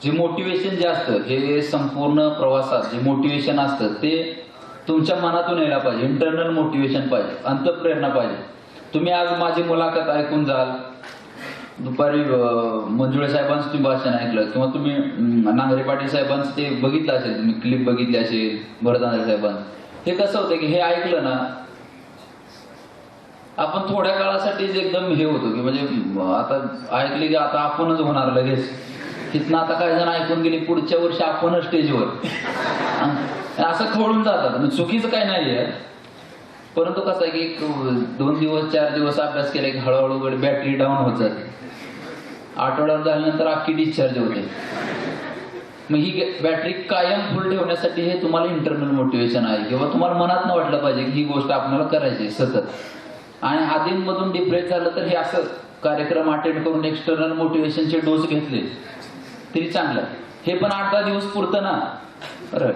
जे मोटिवेशन जे असतं, हे संपूर्ण प्रवासात जे मोटिवेशन असतं ते तुमच्या मनातून यायला पाहिजे. इंटरनल मोटिवेशन पाहिजे, अंतःप्रेरणा पाहिजे. तुम्ही आज माझी मुलाखत ऐकून जाल, दुपारी मंजुळे साहेबांचं तुम्ही भाषण ऐकलं, किंवा तुम्ही नांगरे पाटील साहेबांचं ते बघितलं असेल, तुम्ही क्लिप बघितली असेल, भरत साहेबांचं. हे कसं होतं की हे ऐकलं ना, आपण थोड्या काळासाठीच एकदम हे होतो की म्हणजे आता ऐकले की आता आपणच होणार लगेच. तिथनं आता काही जण ऐकून गेले पुढच्या वर्षी आपणच स्टेजवर, असं खवळून जातात. चुकीचं काही नाहीये, परंतु कसं आहे की 2 दिवस 4 दिवस अभ्यास केला की हळूहळू बॅटरी डाऊन होत जाते. आठवड्यावर झाल्यानंतर अख्खी डिस्चार्ज होते. मग ही बॅटरी कायम फुल ठेवण्यासाठी हे तुम्हाला इंटरनल मोटिवेशन आहे, किंवा तुम्हाला मनात न वाटलं पाहिजे की ही गोष्ट आपल्याला करायची सतत. आणि आधीमधून डिप्रेस झालं तर हे असं कार्यक्रम अटेंड करून एक्सटर्नल मोटिवेशनचे डोस घेतले तरी चांगलं. हे पण 8-10 दिवस पुरतं ना. बरं,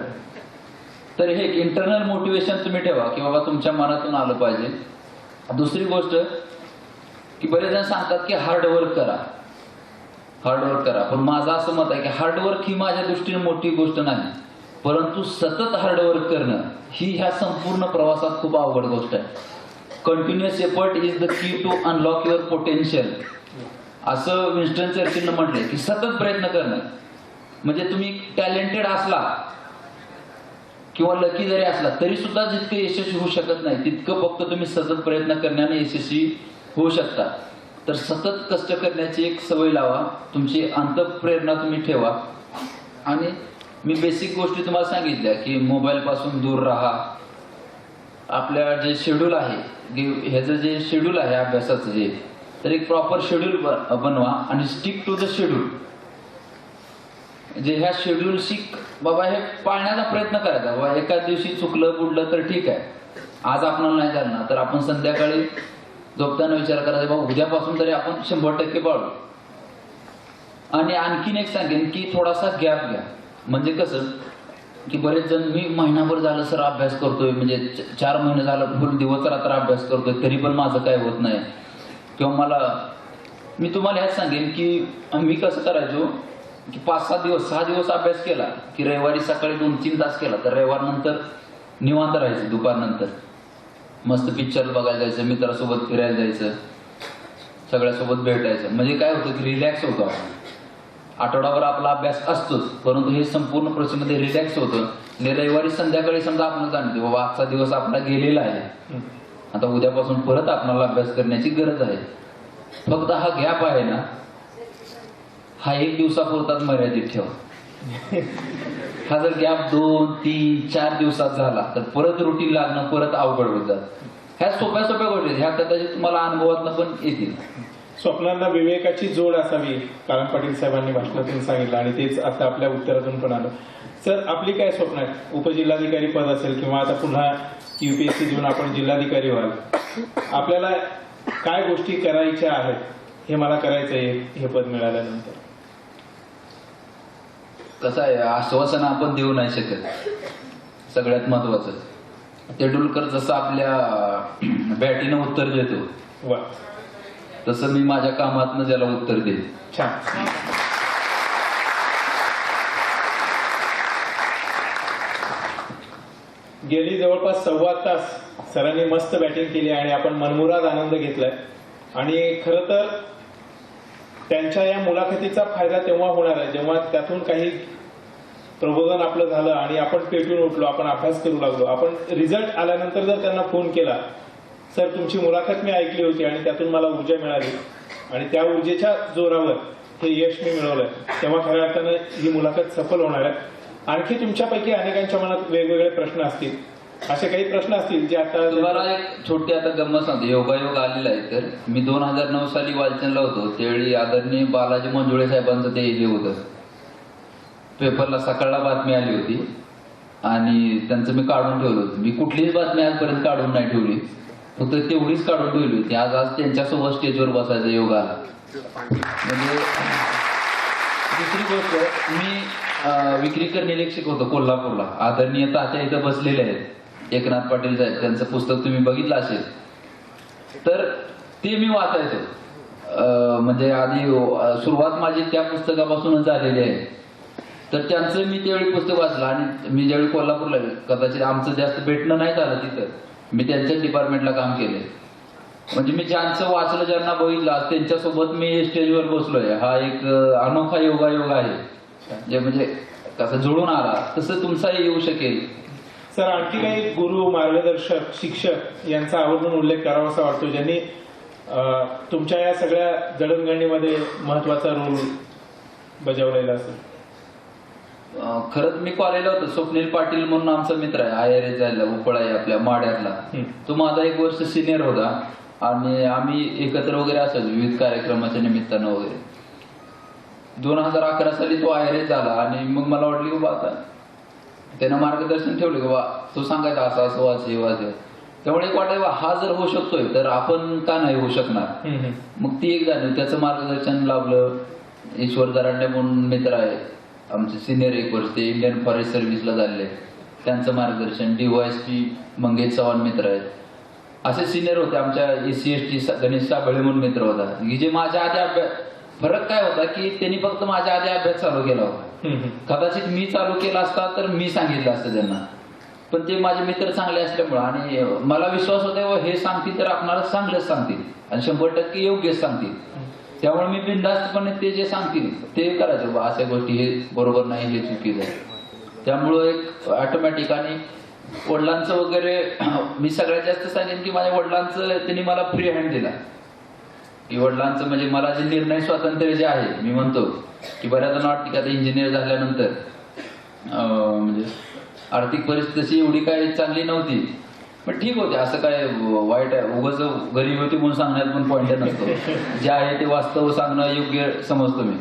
तर हे इंटरनल मोटिवेशन तुम्ही ठेवा की बाबा तुमच्या मनातून आलं पाहिजे. दुसरी गोष्ट की बरेच जण सांगतात की हार्डवर्क करा, हार्डवर्क करा. पण माझं असं मत आहे की हार्डवर्क ही माझ्या दृष्टीने मोठी गोष्ट नाही, परंतु सतत हार्डवर्क करणं ही ह्या संपूर्ण प्रवासात खूप अवघड गोष्ट आहे. Continuous effort is the key to unlock your potential, असं विन्स्टन चर्चिलनं म्हटलंय की सतत प्रयत्न करणं. म्हणजे तुम्ही टॅलेंटेड असला किंवा लकी जरी असला तरी सुद्धा जितकं यशस्वी होऊ शकत नाही, तितकं फक्त तुम्ही सतत प्रयत्न करण्याने यशस्वी होऊ शकता. तर सतत कष्ट करण्याची एक सवय लावा, तुमची अंतःप्रेरणा तुम्ही ठेवा. आणि मी बेसिक गोष्टी तुम्हाला सांगितल्या की मोबाईल पासून दूर राहा. आपल्या जे शेड्यूल आहे, ह्याचं जे शेड्यूल आहे अभ्यासाचं, जे तर एक प्रॉपर शेड्यूल बनवा आणि स्टिक टू द शेड्यूल. जे ह्या शेड्यूलशी बाबा हे पाळण्याचा प्रयत्न करायचा. बाबा एकाच दिवशी चुकलं बुडलं तर ठीक आहे, आज आपल्याला नाही झालं ना तर आपण संध्याकाळी झोपताना विचार करायचा बाबा उद्यापासून तरी आपण 100% पाळू. आणि आणखीन एक सांगेन की थोडासा गॅप घ्या. म्हणजे कसं की बरेच जण मी महिनाभर झालं सर अभ्यास करतोय, म्हणजे 4 महिने झालं फुल दिवस रात्र अभ्यास करतोय तरी पण माझं काय होत नाही, किंवा मी तुम्हाला ह्याच सांगेन की मी कसं करायचो की 5-6 दिवस 6 दिवस अभ्यास केला की रविवारी सकाळी 2-3 तास केला तर रविवार नंतर निवांत राहायचं. दुपारनंतर मस्त पिक्चर बघायला जायचं, मित्रासोबत फिरायला जायचं, सगळ्यासोबत भेटायचं. म्हणजे काय होतं की रिलॅक्स होतो आपण. आठवडाभर आपला अभ्यास असतोच, परंतु हे संपूर्ण प्रोसेसमध्ये रिलॅक्स होतं. आणि रविवारी संध्याकाळी समजा आपण जाणतो बाबा आजचा दिवस आपला गेलेला आहे, आता उद्यापासून परत आपल्याला अभ्यास करण्याची गरज आहे. फक्त हा गॅप आहे ना, हा 1 दिवसापुरताच मर्यादित ठेवा. हा जर गॅप 2, 3, 4 दिवसात झाला तर परत रुटीन लागणं परत अवघड होत जात. ह्या सोप्या सोप्या गोष्टी ह्या कदाचित तुम्हाला अनुभवातनं पण येतील. स्वप्नांना विवेकाची जोड असावी, कारण पाटील साहेबांनी भाषणातून सांगितलं आणि तेच आता आपल्या उत्तरातून पण आलं. सर, आपली काय स्वप्न आहेत? उपजिल्हाधिकारी पद असेल किंवा आता पुन्हा UPSC देऊन आपण जिल्हाधिकारी व्हाल, आपल्याला काय गोष्टी करायच्या आहेत? हे मला करायचं आहे हे पद मिळाल्यानंतर. कसं आहे, आश्वासन आपण देऊ नाही शकत. सगळ्यात महत्वाचं तेंडुलकर जसं आपल्या बॅटीनं उत्तर देतो, वा, तसं मी माझ्या कामातनं त्याला उत्तर देईन. छान. गेली जवळपास 1.25 तास सरांनी मस्त बॅटिंग केली आणि आपण मनमुराद आनंद घेतलाय. आणि खरं तर त्यांच्या या मुलाखतीचा फायदा तेव्हा होणार आहे जेव्हा त्यातून काही प्रबोधन आपलं झालं आणि आपण पेटून उठलो, आपण अभ्यास करू लागलो. आपण रिझल्ट आल्यानंतर जर त्यांना फोन केला, सर तुमची मुलाखत मी ऐकली होती आणि त्यातून मला ऊर्जा मिळाली आणि त्या ऊर्जेच्या जोरावर हे यश मी मिळवलंय, तेव्हा खऱ्या अर्थानं ही मुलाखत सफल होणार आहे. आणखी तुमच्यापैकी अनेकांच्या मनात वेगवेगळे प्रश्न असतील, असे काही प्रश्न असतील जे आता तुम्हाला एक छोटी आता गंमत सांगतो. योगायोग आलेला आहे. तर मी 2009 साली वालचंदला होतो. त्यावेळी आदरणीय बालाजी मंजुळे साहेबांचं ते हे होतं, पेपरला सकाळला बातमी आली होती आणि त्यांचं मी काढून ठेवलं होतं. मी कुठलीच बातमी आजपर्यंत काढून नाही ठेवली, फक्त तेवढीच काढून ठेवली होती. आज त्यांच्यासोबत स्टेजवर बसायचं योग आला. म्हणजे दुसरी गोष्ट, मी विक्रीकर निरीक्षक होतो कोल्हापूरला. आदरणीय तात्या इथं बसलेले आहेत, एकनाथ पाटील साहेब, त्यांचं पुस्तक तुम्ही बघितलं असेल. तर ते मी वाचायचो. म्हणजे आधी सुरुवात माझी त्या पुस्तकापासूनच झालेली आहे. तर त्यांचं मी त्यावेळी पुस्तक वाचलं आणि मी ज्यावेळी कोल्हापूरला गेलो, कदाचित आमचं जास्त भेटणं नाही झालं तिथं, मी त्यांच्याच डिपार्टमेंटला काम केले. म्हणजे मी ज्यांचं वाचलं, ज्यांना बघितलं, आज त्यांच्यासोबत मी स्टेजवर बसलोय. हा एक अनोखा योगायोग आहे, जे म्हणजे कसं जुळून आला तसं तुमचाही येऊ शकेल. सर, आणखी काही गुरु, मार्गदर्शक, शिक्षक यांचा आवर्जून उल्लेख करावासा वाटतो, ज्यांनी तुमच्या या सगळ्या जडणघडणीमध्ये महत्वाचा रोल बजावलेला असेल? खरंच मी कॉलेजला होतो. स्वप्नील पाटील म्हणून आमचा मित्र आहे, IRA झाला, उपळा आहे आपल्या माड्यातला. तो माझा 1 वर्ष सिनियर होता आणि आम्ही एकत्र वगैरे असायचो विविध कार्यक्रमाच्या निमित्तानं वगैरे. 2011 साली तो IRA झाला आणि मग मला वाटलं की बाबा आता त्यानं मार्गदर्शन ठेवले की बा तो सांगायचा असं असं वाचे वाचे. त्यामुळे एक वाटाय हा जर होऊ शकतोय तर आपण का नाही होऊ शकणार. मग ती एक जाणीव, त्याचं मार्गदर्शन लाभलं. ईश्वर दरांडे म्हणून मित्र आहे आमचे सिनियर 1 वर्ष, ते इंडियन फॉरेस्ट सर्व्हिसला झाले, त्यांचं मार्गदर्शन. DYSP मंगेश चव्हाण मित्र आहेत. असे सिनियर होते. आमच्या SC/ST गणेश साबळे म्हणून मित्र होता, की जे माझ्या आधी अभ्यास. फरक काय होता की त्यांनी फक्त माझ्या आधी अभ्यास चालू केला होता. कदाचित मी चालू केला असता तर मी सांगितलं असतं त्यांना, पण ते माझे मित्र चांगले असल्यामुळे आणि मला विश्वास होता हे सांगतील तर आपणाला चांगलंच सांगतील आणि 100% योग्यच सांगतील. त्यामुळे मी बिनधास्तपणे ते जे सांगतील ते करायचं. अशा गोष्टी हे बरोबर नाही, हे चुकीचं आहे. त्यामुळं एक ऑटोमॅटिक. आणि वडिलांचं वगैरे मी सगळ्यात जास्त सांगेन की माझ्या वडिलांचं त्यांनी मला फ्री हँड दिला. की वडिलांचं म्हणजे मला जे निर्णय स्वातंत्र्य जे आहे, मी म्हणतो की बऱ्याचदा वाटतं की आता इंजिनियर झाल्यानंतर म्हणजे आर्थिक परिस्थिती तशी एवढी काही चांगली नव्हती, पण ठीक होते, असं काय वाईट आहे. उगाच गरीब होती म्हणून सांगण्यात पण पॉईंट नसतो. जे आहे ते वास्तव सांगणं योग्य समजतो मी.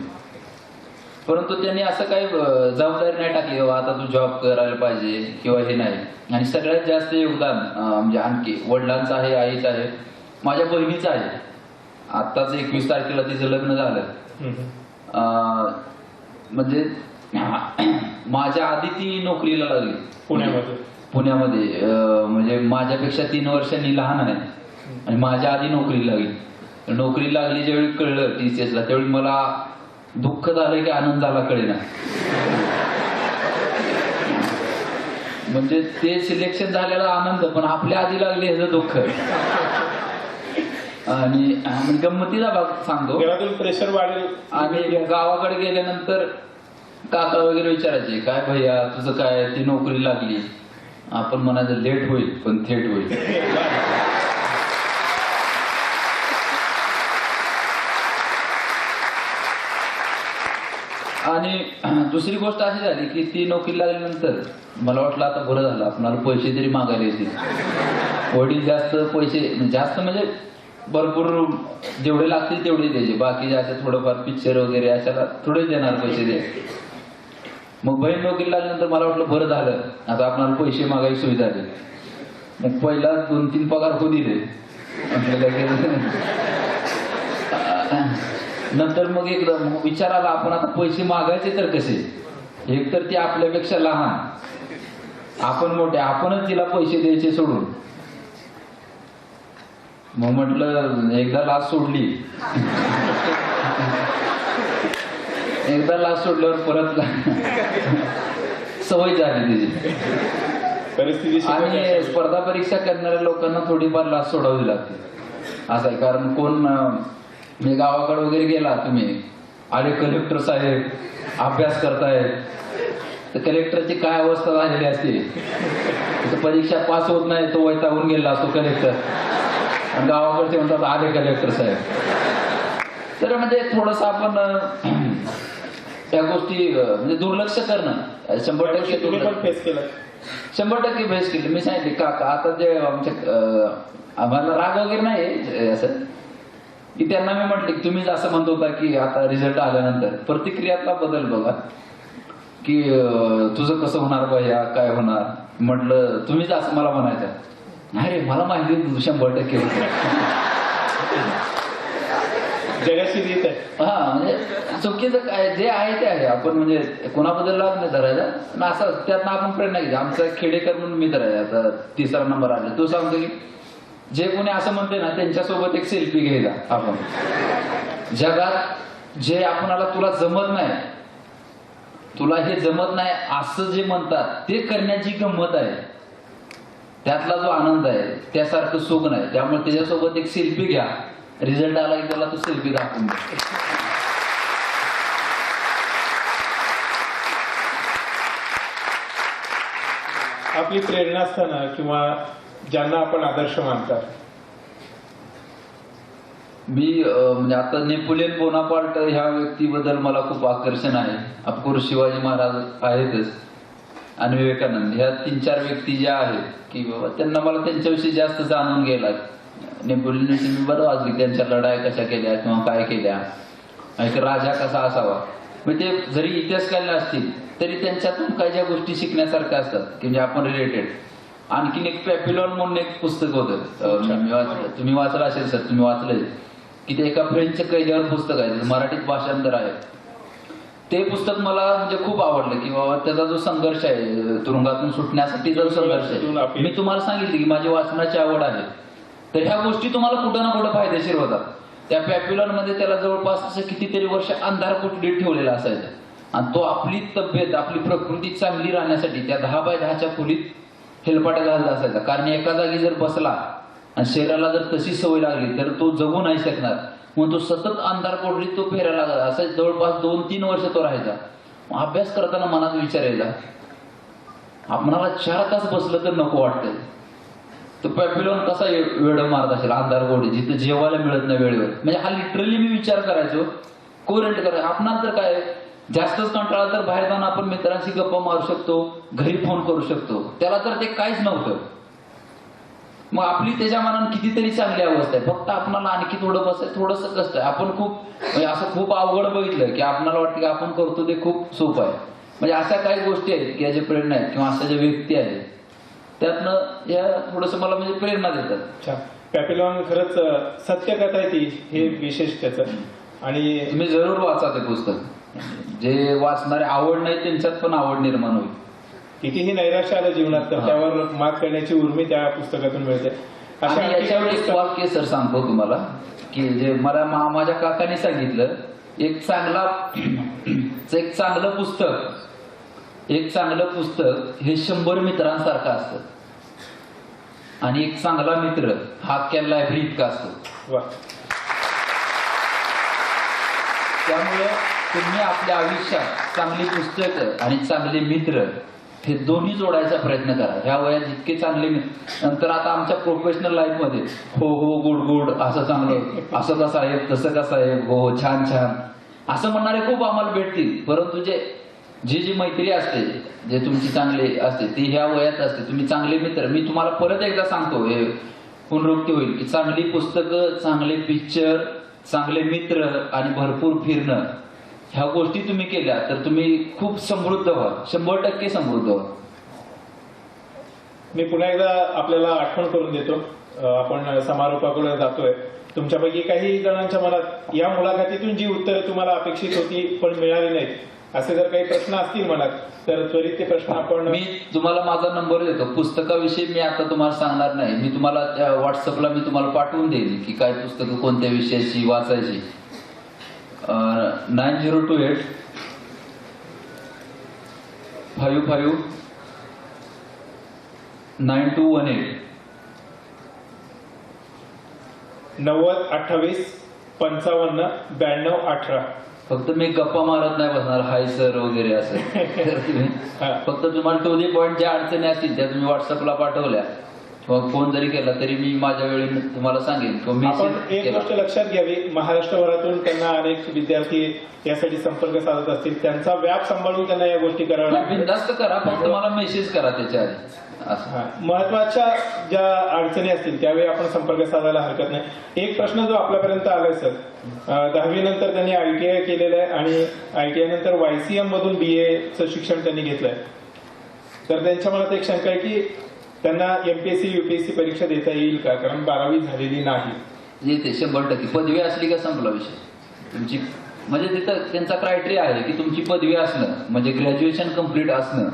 परंतु त्यांनी असं काही जबाबदारी नाही टाकली बाबा आता तू जॉब करायला पाहिजे किंवा हे नाही. आणि सगळ्यात जास्त योगदान म्हणजे आणखी वडिलांचं आहे, आईचं आहे, माझ्या बहिणीचं आहे. आत्ताच 21 तारखेला तिचं लग्न झालं. म्हणजे माझ्या आधी ती नोकरीला लागली पुण्यामध्ये. म्हणजे माझ्यापेक्षा 3 वर्षांनी लहान आहे आणि माझ्या आधी नोकरी लागली. नोकरी लागली ज्यावेळी कळलं TCSला, त्यावेळी मला दुःख झालं की आनंद झाला कळेना. म्हणजे ते सिलेक्शन झालेला आनंद, पण आपल्या आधी लागले ह्याचं दुःख. आणि गंमतीचा भाग सांगतो, प्रेशर वाढेल. आणि गावाकडे गेल्यानंतर काका वगैरे विचारायचे काय भैया तुझं काय, ती नोकरी लागली. आपण म्हणायचं लेट होईल पण थेट होईल. आणि दुसरी गोष्ट अशी झाली की ती नोकरी लागल्यानंतर मला वाटलं आता बरं झालं, आपल्याला पैसे तरी मागायला येतील. वडील जास्त पैसे, जास्त म्हणजे भरपूर जेवढे लागतील तेवढे द्यायचे, बाकी असं थोडंफार पिक्चर वगैरे अशाला थोडेच देणार पैसे दे. मग बहीण नोकरी लागल्यानंतर मला वाटलं बरं झालं, आता आपल्याला पैसे मागायची सुविधा झाली. मग पहिला 2-3 पगार होऊ दिले. नंतर मग एकदा विचार आला आपण आता पैसे मागायचे तर कसे. एक तर ती आपल्यापेक्षा लहान, आपण मोठे, आपणच तिला पैसे द्यायचे सोडून. मग म्हटलं एकदा लाच सोडली, एकदा लाच सोडल्यावर परत सवय झाली तिची. परिस्थिती आणि स्पर्धा परीक्षा करणाऱ्या लोकांना थोडीफार लाच सोडावी लागते असं आहे. कारण कोण मी गावाकडे वगैरे गेला तुम्ही, आले कलेक्टर साहेब अभ्यास करतायत, तर कलेक्टरची काय अवस्था झालेली असते. परीक्षा पास होत नाही तो वैतागून गेला असतो कलेक्टर, आणि गावाकडचे म्हणतात आले कलेक्टर साहेब. तर म्हणजे थोडस आपण त्या गोष्टी म्हणजे दुर्लक्ष करणं 100% तुम्ही पण फेस केलं. 100% बेस केली. मी सांगितले का आता जे आमच्या आम्हाला राग वगैरे नाही असं की त्यांना मी म्हटले की तुम्हीच असं म्हणत होता की आता रिझल्ट आल्यानंतर प्रतिक्रियातला बदल बघा की तुझं कसं होणार भैया काय होणार. म्हटलं तुम्हीच असं मला म्हणायचं. नाही रे मला माहिती आहे तुझं 100% जगाशी रीत आहे. हा म्हणजे चुकीचं काय जे आहे ते आहे. आपण म्हणजे कोणाबद्दल लाभ नाही धरायचा असं त्यातनं आपण प्रेरणा घ्यायची. आमचा खेडेकर म्हणून मित्र आहे आता 3रा नंबर आला. तो सांगतो की जे कोणी असं म्हणते ना त्यांच्यासोबत एक सेल्फी घ्यायचा आपण. जगात जे आपणाला तुला जमत नाही तुला हे जमत नाही असं जे म्हणतात ते करण्याची गंमत आहे. त्यातला जो आनंद आहे त्यासारखं सुख नाही. त्यामुळे त्याच्यासोबत एक सेल्फी घ्या. रिझल्ट आला की त्याला तो सेल्फी दाखवून द्या. आपली प्रेरणा असताना किंवा ज्यांना आपण आदर्श मानतात. मी म्हणजे आता नेपोलियन बोनापार्ट ह्या व्यक्तीबद्दल मला खूप आकर्षण आहे. ऑफकोर्स शिवाजी महाराज आहेतच आणि विवेकानंद ह्या 3-4 व्यक्ती ज्या आहेत की बाबा त्यांना मला त्यांच्याविषयी जास्त जाणून घ्यायला. नेपोलियनची मी बरं वाचली त्यांच्या लढाया कशा केल्या किंवा काय केल्या एक राजा कसा असावा. म्हणजे ते जरी इतिहासकाल असतील तरी त्यांच्यातून काही ज्या गोष्टी शिकण्यासारख्या असतात की म्हणजे आपण रिलेटेड. आणखीन एक पॅपिलॉन म्हणून एक पुस्तक होतं तुम्ही वाचलं असेल सर तुम्ही वाचलंय की ते एका फ्रेंच कैद्यावर पुस्तक आहे मराठीत भाषांतर आहे. ते पुस्तक मला म्हणजे खूप आवडलं की बाबा त्याचा जो संघर्ष आहे तुरुंगातून सुटण्यासाठी जो संघर्ष आहे. मी तुम्हाला सांगितलं की माझी वाचनाची आवड आहे तर ह्या गोष्टी तुम्हाला कुठं ना कुठं फायदेशीर होतात. त्या पॅप्युलॉन मध्ये त्याला जवळपास असं कितीतरी वर्ष अंधार कोठडीत ठेवलेला असायचा आणि तो आपली तब्येत आपली प्रकृती चांगली राहण्यासाठी त्या 10 बाय 10च्या खोलीत हेलपाटा घालत असायचा. कारण एका जागी जर बसला आणि शरीराला जर तशी सवय लागली तर तो जगू नाही शकणार. म्हणून तो सतत अंधार कोठडीत तो फिरायला लागला. असं जवळपास 2-3 वर्ष तो राहायचा. अभ्यास करताना मनात विचार यायचा आपणाला 4 तास बसलं तर नको वाटतंय. तो पॅप्युलॉन कसा वेळ मारत असेल अंधार कोठडी जिथं जेवायला मिळत नाही वेळेवर. म्हणजे हा लिटरली मी विचार करायचो कोरेंट करायचो. आपणाला तर काय जास्तच कंटाळा तर बाहेर जाऊन आपण मित्रांशी गप्पा मारू शकतो घरी फोन करू शकतो. त्याला तर ते काहीच नव्हतं. मग आपली त्याच्या मनात कितीतरी चांगली अवस्था आहे. फक्त आपणाला आणखी थोडं बसायचं थोडंसं कष्ट आहे. आपण खूप म्हणजे असं खूप अवघड बघितलं की आपणाला वाटतं की आपण करतो ते खूप सोपं आहे. म्हणजे अशा काही गोष्टी आहेत की याचे प्रेरणा आहेत किंवा अशा ज्या व्यक्ती आहेत त्यातनं या थोडस मला म्हणजे प्रेरणा देतात. पॅपिलॉन खरंच सत्यकथा आहे ती हे विशेष त्याचं. आणि तुम्ही जरूर वाचा ते पुस्तक. जे वाचणारे आवड नाही त्यांच्यात पण आवड निर्माण होईल. कितीही नैराश्य आलं जीवनात तर त्यावर मात करण्याची उर्मी त्या पुस्तकातून मिळते. आणि याच्यावर एक वाक्य सर सांगतो तुम्हाला की जे मला माझ्या काकाने सांगितलं एक चांगलं पुस्तक हे 100 मित्रांसारखं असतं आणि एक चांगला मित्र हा अख्ख्या लायब्ररी इतका असतो. त्यामुळे तुम्ही आपल्या आयुष्यात चांगली पुस्तकं आणि चांगले मित्र हे दोन्ही जोडायचा प्रयत्न करा. ह्या वयात जितके चांगले नंतर आता आमच्या प्रोफेशनल लाईफ मध्ये हो गुड असं चांगलं असं कसं आहे तसं कसं आहे हो छान असं म्हणणारे खूप आम्हाला भेटतील. परंतु जी मैत्री असते जे तुमची चांगली असते ती ह्या वयात असते. तुम्ही चांगले मित्र मी तुम्हाला परत एकदा सांगतो हे पुनरुक्ती होईल की चांगली पुस्तकं चांगले पिक्चर चांगले मित्र आणि भरपूर फिरणं ह्या गोष्टी तुम्ही केल्या तर तुम्ही खूप समृद्ध व्हाल. 100% समृद्ध व्हाल. मी पुन्हा एकदा आपल्याला आठवण करून देतो आपण समारोपाकडे जातोय. तुमच्यापैकी काही जणांच्या मनात या मुलाखतीतून जी उत्तरं तुम्हाला अपेक्षित होती पण मिळाली नाहीत असे जर काही प्रश्न असतील मनात तर त्वरित ते प्रश्न आपण मी तुम्हाला माझा नंबर देतो. पुस्तकाविषयी मी आता तुम्हाला सांगणार नाही. मी तुम्हाला त्या व्हॉट्सअपला मी तुम्हाला पाठवून देईन की काय पुस्तकं कोणत्या विषयाची वाचायची. 9028 55 9218 9028 55 92 18. फक्त मी गप्पा मारत नाही बसणार हाय सर वगैरे असं. फक्त तुम्हाला टू दी पॉइंट ज्या अडचणी असतील त्या तुम्ही व्हॉट्सअपला पाठवल्या फोन जरी केला तरी मी माझ्या वेळेने तुम्हाला सांगेन किंवा आपण मेसेज एक केला. गोष्ट लक्षात घ्यावी, महाराष्ट्रभरातून त्यांना अनेक विद्यार्थी यासाठी संपर्क साधत असतील, त्यांचा व्याप सांभाळून त्यांना या गोष्टी कराव्या लागतील. बिनधास्त करा, फक्त मला मेसेज करा त्याच्या आधी असं. हा. महत्वाच्या ज्या अडचणी असतील त्यावेळी आपण संपर्क साधायला हरकत नाही. एक प्रश्न जो आपल्यापर्यंत आलाय सर, 10वी नंतर त्यांनी ITI केलेलं आहे आणि ITI नंतर YCM मधून BA शिक्षण त्यांनी घेतलंय. तर त्यांच्या मनात एक शंका आहे की त्यांना MPSC UPSC परीक्षा देता येईल का, कारण 12वी झालेली नाही. येते 100%. पदवी असली का संपला विषय तुमची. म्हणजे तिथं त्यांचा क्रायटेरिया आहे की तुमची पदवी असणं म्हणजे ग्रॅज्युएशन कम्प्लीट असणं,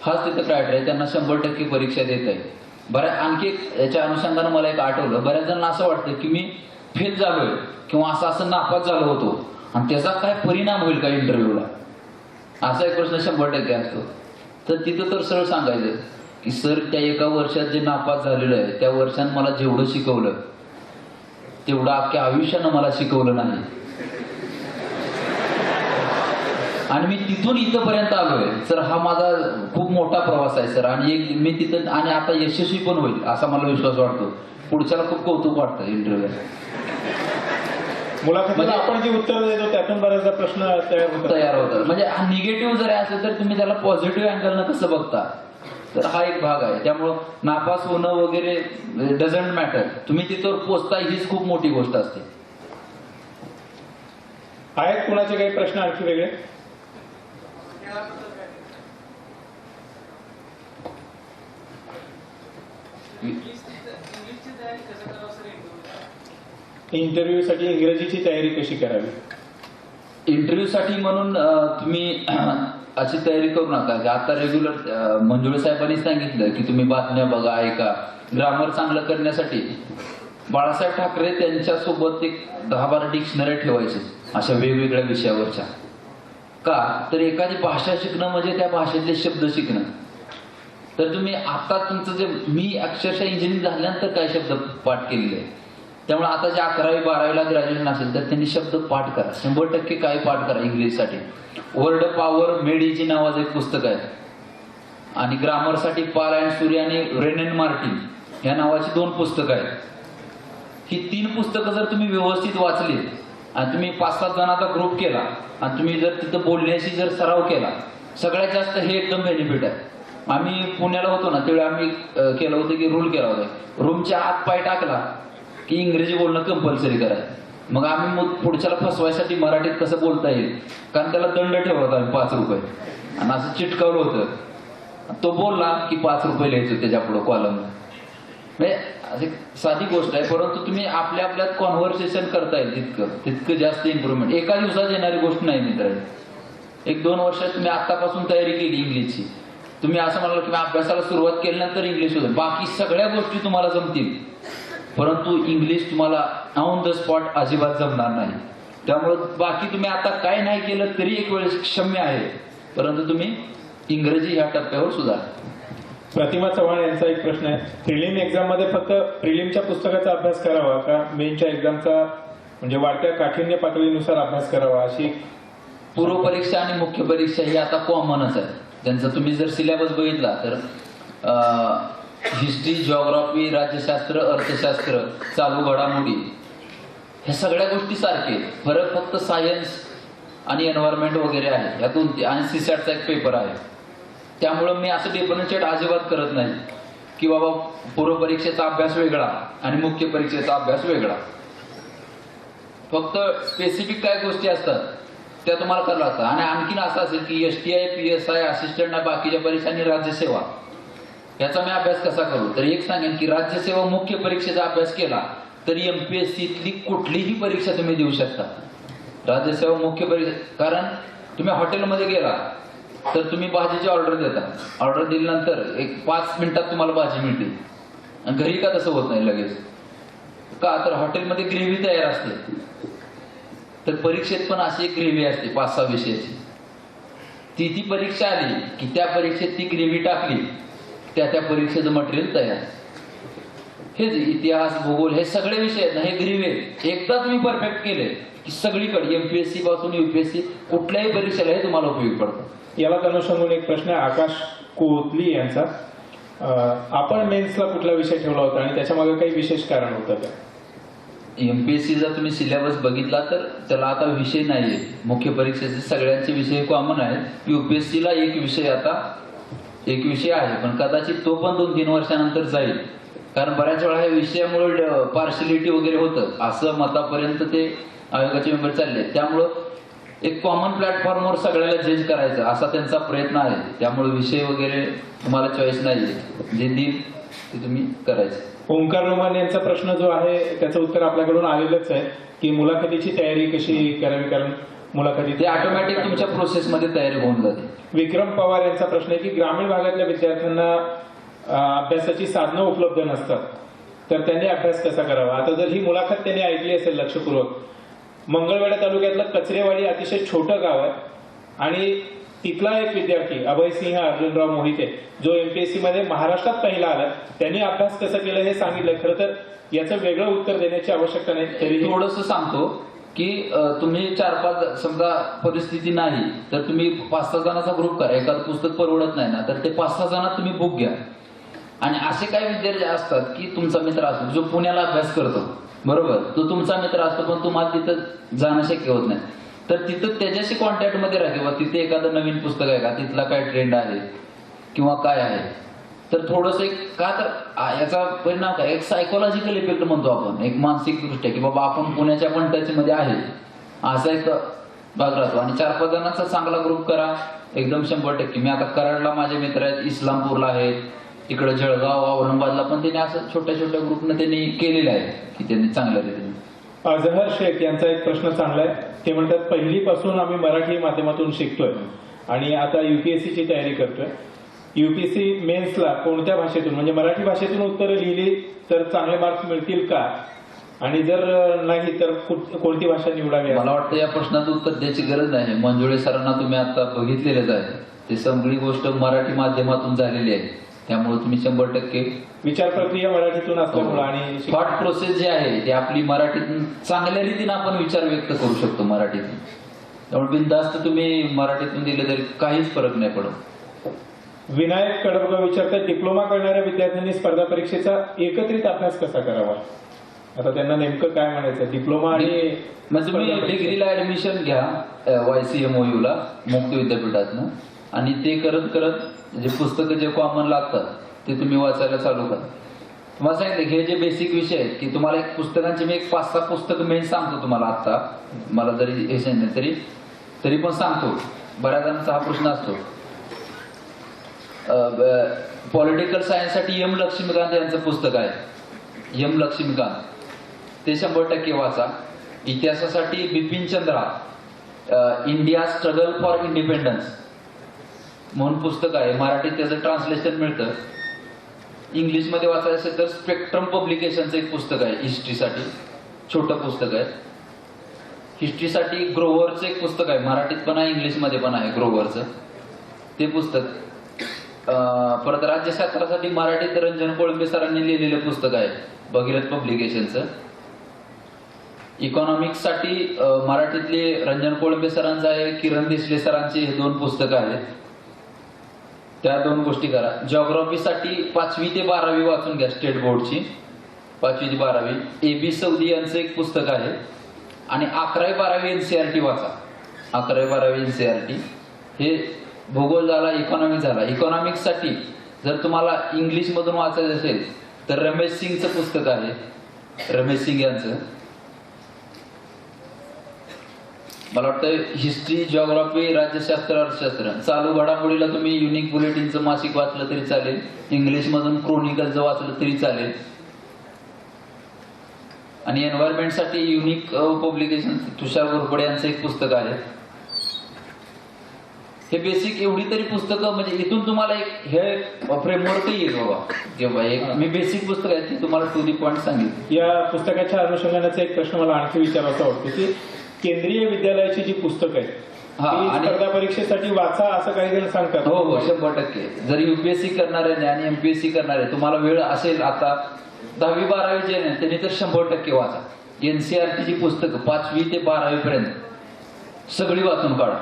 हाच तिथं क्रायटेरिया. त्यांना 100% परीक्षा देता येईल. बऱ्याच आणखी एक याच्या अनुषंगानं मला एक आठवलं, बऱ्याच जणांना असं वाटतं की मी फेल झालोय किंवा असं नापास झालो होतो आणि त्याचा काय परिणाम होईल का इंटरव्ह्यूला, असा एक प्रश्न 100% असतो. तर तिथं तर सरळ सांगायचं की सर त्या एका वर्षात जे नापास झालेलं आहे त्या वर्षात मला जेवढं शिकवलं तेवढं अख्ख्या आयुष्यानं मला शिकवलं नाही आणि मी तिथून इथपर्यंत आलोय. सर हा माझा खूप मोठा प्रवास आहे सर आणि मी तिथं आणि आता यशस्वी पण होईल असा मला विश्वास वाटतो. पुढच्याला खूप कौतुक वाटतं इंटरव्ह्यू. मुलाखतीला आपण जी उत्तर देतो त्यातून बऱ्याचदा प्रश्न तयार होतात. म्हणजे हा निगेटिव्ह जरी असेल तर तुम्ही त्याला पॉझिटिव्ह अँगलनं कसं बघता, तर हा एक भाग आहे. त्यामुळं नापास होणं वगैरे डझंट मॅटर, तुम्ही तिथं पोचता हीच खूप मोठी गोष्ट असते. आहेत कुणाचे काही प्रश्न आणखी वेगळे? इंटरव्ह्यू साठी इंग्रजीची तयारी कशी करावी? इंटरव्ह्यू साठी म्हणून तुम्ही अशी तयारी करू नका की आता रेग्युलर मंजुळे साहेबांनी सांगितलं की तुम्ही बातम्या बघा, ऐका. ग्रामर चांगलं करण्यासाठी बाळासाहेब ठाकरे त्यांच्यासोबत एक 10-12 डिक्शनरी ठेवायचे अशा वेगवेगळ्या विषयावरच्या. का तर एखादी भाषा शिकणं म्हणजे त्या भाषेतले शब्द शिकणं. तर तुम्ही आता तुमचं जे मी अक्षरशः इंजिनिअरिंग झाल्यानंतर काय शब्द पाठ केलेले आहे, त्यामुळे आता जे 11वी-12वीला ग्रॅज्युएशन असेल तर त्यांनी शब्द पाठ करा. 100% काय पाठ करा इंग्लिशसाठी. वर्ड पॉवर मेडीची नावाचं एक पुस्तक आहे आणि ग्रामरसाठी पाल अँड सूर्य आणि रेन अँड मार्टिन या नावाची 2 पुस्तकं आहेत. ही 3 पुस्तकं जर तुम्ही व्यवस्थित वाचली आणि तुम्ही 5-7 जणांचा ग्रुप केला आणि तुम्ही जर तिथं बोलण्याशी जर सराव केला, सगळ्यात जास्त हे एकदम बेनिफिट आहे. आम्ही पुण्याला होतो ना त्यावेळी आम्ही केलं होतं की रूल केला होता, रूमच्या आत पाय टाकला की इंग्रजी बोलणं कंपल्सरी करायचं. मग आम्ही पुढच्याला फसवायसाठी मराठीत कसं बोलता येईल, कारण त्याला दंड ठेवला होता आम्ही 5 रुपये आणि असं चिटकवलं होतं. तो बोलला की 5 रुपये लिहायचो त्याच्या पुढं कॉलम. म्हणजे अशी साधी गोष्ट आहे, परंतु तुम्ही आपल्या आपल्यात कॉन्व्हर्सेशन करता येईल तितकं जास्त इम्प्रुव्हमेंट. एका दिवसात येणारी गोष्ट नाही मित्रांनो. 1-2 वर्षात तुम्ही आतापासून तयारी केली इंग्लिशची, तुम्ही असं म्हणाल की अभ्यासाला सुरुवात केल्यानंतर इंग्लिश होतं, बाकी सगळ्या गोष्टी तुम्हाला जमतील, परंतु इंग्लिश तुम्हाला ऑन द स्पॉट अजिबात जमणार नाही. त्यामुळे बाकी तुम्ही आता काय नाही केलं तरी एक वेळेस क्षम्य आहे, परंतु तुम्ही इंग्रजी ह्या टप्प्यावर सुधारा. प्रतिमा चव्हाण यांचा एक प्रश्न आहे, प्रिलिम एक्झाम मध्ये फक्त प्रिलिमच्या पुस्तकाचा अभ्यास करावा का मेनच्या एक्झामचा म्हणजे वाढत्या काठिण्य पातळीनुसार अभ्यास करावा? अशी पूर्व परीक्षा आणि मुख्य परीक्षा ही आता कॉमनच आहे. त्यांचा तुम्ही जर सिलेबस बघितला तर हिस्ट्री, जिओग्राफी, राज्यशास्त्र, अर्थशास्त्र, चालू घडामोडी ह्या सगळ्या गोष्टी सारखे. फरक फक्त सायन्स आणि एन्व्हायरमेंट वगैरे आहे, या 2 आणि सीसॅटचा एक पेपर आहे. त्यामुळं मी असं डिफरन्शिएट अजिबात करत नाही की बाबा पूर्व परीक्षेचा अभ्यास वेगळा आणि मुख्य परीक्षेचा अभ्यास वेगळा. फक्त स्पेसिफिक काय गोष्टी असतात त्या तुम्हाला करावं लागतं. आणि आणखीन असं असेल की STI, PSI, असिस्टंट, बाकीच्या परीक्षा आणि राज्यसेवा याचा मी अभ्यास कसा करू, तर एक सांगेन की राज्यसेवा मुख्य परीक्षेचा अभ्यास केला तरी MPSCतली कुठलीही परीक्षा तुम्ही देऊ शकता. राज्यसेवा मुख्य परीक्षा, कारण तुम्ही हॉटेलमध्ये गेला तर तुम्ही भाजीची ऑर्डर देता, ऑर्डर दिल्यानंतर एक 5 मिनिटात तुम्हाला भाजी मिळते. आणि घरी का तसं होत नाही लगेच? का तर हॉटेलमध्ये ग्रेव्ही तयार असते, तर परीक्षेत पण अशी एक ग्रेव्ही असते 5-6 विषयाची. ती परीक्षा आली की त्या परीक्षेत ती ग्रेव्ही टाकली, त्या परीक्षेचं मटेरियल तयार. हेच इतिहास, भूगोल हे सगळे विषय आहेत ना, हे ग्रेव्ही आहेत. एकदा तुम्ही परफेक्ट केले की सगळीकडे MPSC पासून UPSC कुठल्याही परीक्षेला हे तुम्हाला उपयोगी पडतं. याला अनुषंगाने एक प्रश्न आहे आकाश कोहतली यांचा, आपण मेन्सला कुठला विषय ठेवला होता आणि त्याच्या मागे काही विशेष कारण होतं का? एमपीएससीचा तुम्ही सिलेबस बघितला तर त्याला आता विषय नाहीये. मुख्य परीक्षेचे सगळ्यांचे विषय कॉमन आहेत. यूपीएससीला एक विषय आहे, पण कदाचित तो पण 2-3 वर्षानंतर जाईल. कारण बऱ्याच वेळा ह्या विषयामुळे पार्शलिटी वगैरे होतं असं मतापर्यंत ते आयोगाचे मेंबर चालले. त्यामुळं एक कॉमन प्लॅटफॉर्मवर सगळ्याला जज करायचं असा त्यांचा प्रयत्न आहे. त्यामुळे विषय वगैरे तुम्हाला चॉईस नाहीये, जे देईल ते तुम्ही करायचं. ओंकार रोमान यांचा प्रश्न जो आहे त्याचं उत्तर आपल्याकडून आलेलंच आहे की मुलाखतीची तयारी कशी करावी, कारण मुलाखती ते ऑटोमॅटिक तुमच्या प्रोसेसमध्ये तयारी होऊन जाते. विक्रम पवार यांचा प्रश्न आहे की ग्रामीण भागातल्या विद्यार्थ्यांना अभ्यासाची साधनं उपलब्ध नसतात, तर त्यांनी अभ्यास कसा करावा? आता जर ही मुलाखत त्यांनी ऐकली असेल लक्षपूर्वक, मंगळवेढा तालुक्यातलं कचरेवाडी अतिशय छोटं गाव आहे आणि तिथला एक विद्यार्थी अभयसिंह अर्जुनराव मोहिते जो एमपीएससी मध्ये महाराष्ट्रात पहिला आला, त्यांनी अभ्यास कसं केलं हे सांगितलं. खरं तर याचं वेगळं उत्तर देण्याची आवश्यकता नाही. तरी थोडंसं सांगतो की तुम्ही 4-5 समजा परिस्थिती नाही तर तुम्ही 5-6 जणांचा ग्रुप करा. एखादं पुस्तक परवडत नाही ना तर ते 5-6 जणांना तुम्ही बुक घ्या. आणि असे काही विद्यार्थी असतात की तुमचा मित्र असतो जो पुण्याला अभ्यास करतो, बरोबर, तो तुमचा मित्र असतो पण तुम्हाला तिथं जाणं शक्य होत नाही, तर तिथं त्याच्याशी कॉन्टॅक्ट मध्ये राहा किंवा तिथे एखादं नवीन पुस्तक आहे का, तिथला काय ट्रेंड आहे किंवा काय आहे. तर थोडस एक का तर याचा परिणाम काय, एक सायकोलॉजिकल इफेक्ट म्हणतो आपण, एक मानसिक दृष्ट्या की बाबा आपण पुण्याच्या पण टच मध्ये आहे असा एक भाग राहतो. आणि 4-5 जणांचा चांगला ग्रुप करा, एकदम 100%. मी आता कराडला माझे मित्र आहेत, इस्लामपूरला आहेत, इकडे जळगाव औरंगाबादला पण त्यांनी असं छोट्या छोट्या ग्रुपने त्यांनी केलेलं आहे की त्यांनी चांगल्या रीतीने. अजहर शेख यांचा एक प्रश्न चांगला आहे. ते म्हणतात पहिलीपासून आम्ही मराठी माध्यमातून शिकतोय आणि आता युपीएससीची तयारी करतोय. युपीएससी मेन्सला कोणत्या भाषेतून म्हणजे मराठी भाषेतून उत्तरं लिहिली तर चांगले मार्क्स मिळतील का, आणि जर नाही तर कोणती भाषा निवडावी? मला वाटतं या प्रश्नाचं उत्तर द्यायची गरज नाही. मंजुळे सरांना तुम्ही आता बघितलेलेच आहे, ते सगळी गोष्ट मराठी माध्यमातून झालेली आहे. त्यामुळे तुम्ही 100% विचार प्रक्रिया मराठीतून असल्यामुळे आणि थॉट प्रोसेस जी आहे ती आपली मराठीतून चांगल्या रीतीने आपण विचार व्यक्त करू शकतो मराठीतून. त्यामुळे बिनधास्त तुम्ही मराठीतून दिले तरी काहीच फरक नाही पडत. विनायक कडबगाव विचारतात डिप्लोमा करणाऱ्या विद्यार्थ्यांनी स्पर्धा परीक्षेचा एकत्रित अभ्यास कसा करावा? आता त्यांना नेमकं काय म्हणायचं, डिप्लोमा आणि मग तुम्ही डिग्रीला ऍडमिशन घ्या YCMOU ला मुक्त विद्यापीठातनं, आणि ते करत करत जे पुस्तकं जे कॉमन लागतात ते तुम्ही वाचायला चालू करा. तुम्हाला सांगितलं हे जे बेसिक विषय आहेत की तुम्हाला एक पुस्तकांची मी एक 5-6 पुस्तकं मेन सांगतो तुम्हाला. आता मला जरी हे सांगितलं तरी पण सांगतो. बऱ्याच जणांचा हा प्रश्न असतो. पॉलिटिकल सायन्स साठी एम लक्ष्मीकांत यांचं पुस्तक आहे, एम लक्ष्मीकांत, ते 100% वाचा. इतिहासासाठी Bipin Chandra, India struggle for independence म्हणून पुस्तक आहे, मराठीत त्याचं ट्रान्सलेशन मिळतं. इंग्लिशमध्ये वाचायचं असेल तर स्पेक्ट्रम पब्लिकेशनचं एक पुस्तक आहे हिस्ट्रीसाठी, छोटं पुस्तक आहे. हिस्ट्रीसाठी ग्रोव्हरचं एक पुस्तक आहे, मराठीत पण आहे इंग्लिशमध्ये पण आहे ग्रोव्हरचं ते पुस्तक. परत राज्यशास्त्रासाठी मराठीत रंजन कोळंबे सरांनी लिहिलेलं पुस्तक आहे भगीरथ पब्लिकेशनचं. इकॉनॉमिक्ससाठी मराठीतले रंजन कोळंबे सरांचं आहे, किरण देशले सरांचे हे 2 पुस्तकं आहेत, त्या 2 गोष्टी करा. जिओग्राफीसाठी 5वी ते 12वी वाचून घ्या, स्टेट बोर्डची 5वी ते 12वी. AB सौदी यांचं एक पुस्तक आहे. आणि 11वी 12वी NCERT वाचा. 11वी 12वी NCERT हे भूगोल झाला, इकॉनॉमिक झाला. इकॉनॉमिक्ससाठी जर तुम्हाला इंग्लिश मधून वाचायचं असेल तर रमेश सिंगचं पुस्तक आहे, रमेश सिंग यांचं. मला वाटतं हिस्ट्री, जिओग्राफी, राज्यशास्त्र, अर्थशास्त्र, चालू घडामोडीला तुम्ही युनिक बुलेटिनचं मासिक वाचलं तरी चालेल, इंग्लिश मधून क्रोनिकलचं वाचलं तरी चालेल. आणि एन्व्हायरमेंटसाठी युनिक पब्लिकेशन तुषार घोरपडे यांचं एक पुस्तक आहे. हे बेसिक एवढी तरी पुस्तकं म्हणजे इथून तुम्हाला एक हे फ्रेमवर्क येईल बाबा, किंवा एक मी बेसिक पुस्तक आहे ती तुम्हाला टू दी पॉइंट सांगितलं. या पुस्तकाच्या अनुषंगाचा एक प्रश्न मला आणखी विचारायचा वाटतो की केंद्रीय विद्यालयाची जी पुस्तकं आहेत ती स्पर्धा परीक्षेसाठी वाचा असं काही जण सांगतात. हो हो 100%. जर युपीएससी करणारे आणि एमपीएससी करणारे तुम्हाला वेळ असेल आता 10वी 12वी जे नाही त्यांनी तर 100% वाचा. NCERTची पुस्तकं 5वी ते 12वी पर्यंत सगळी वाचून काढा.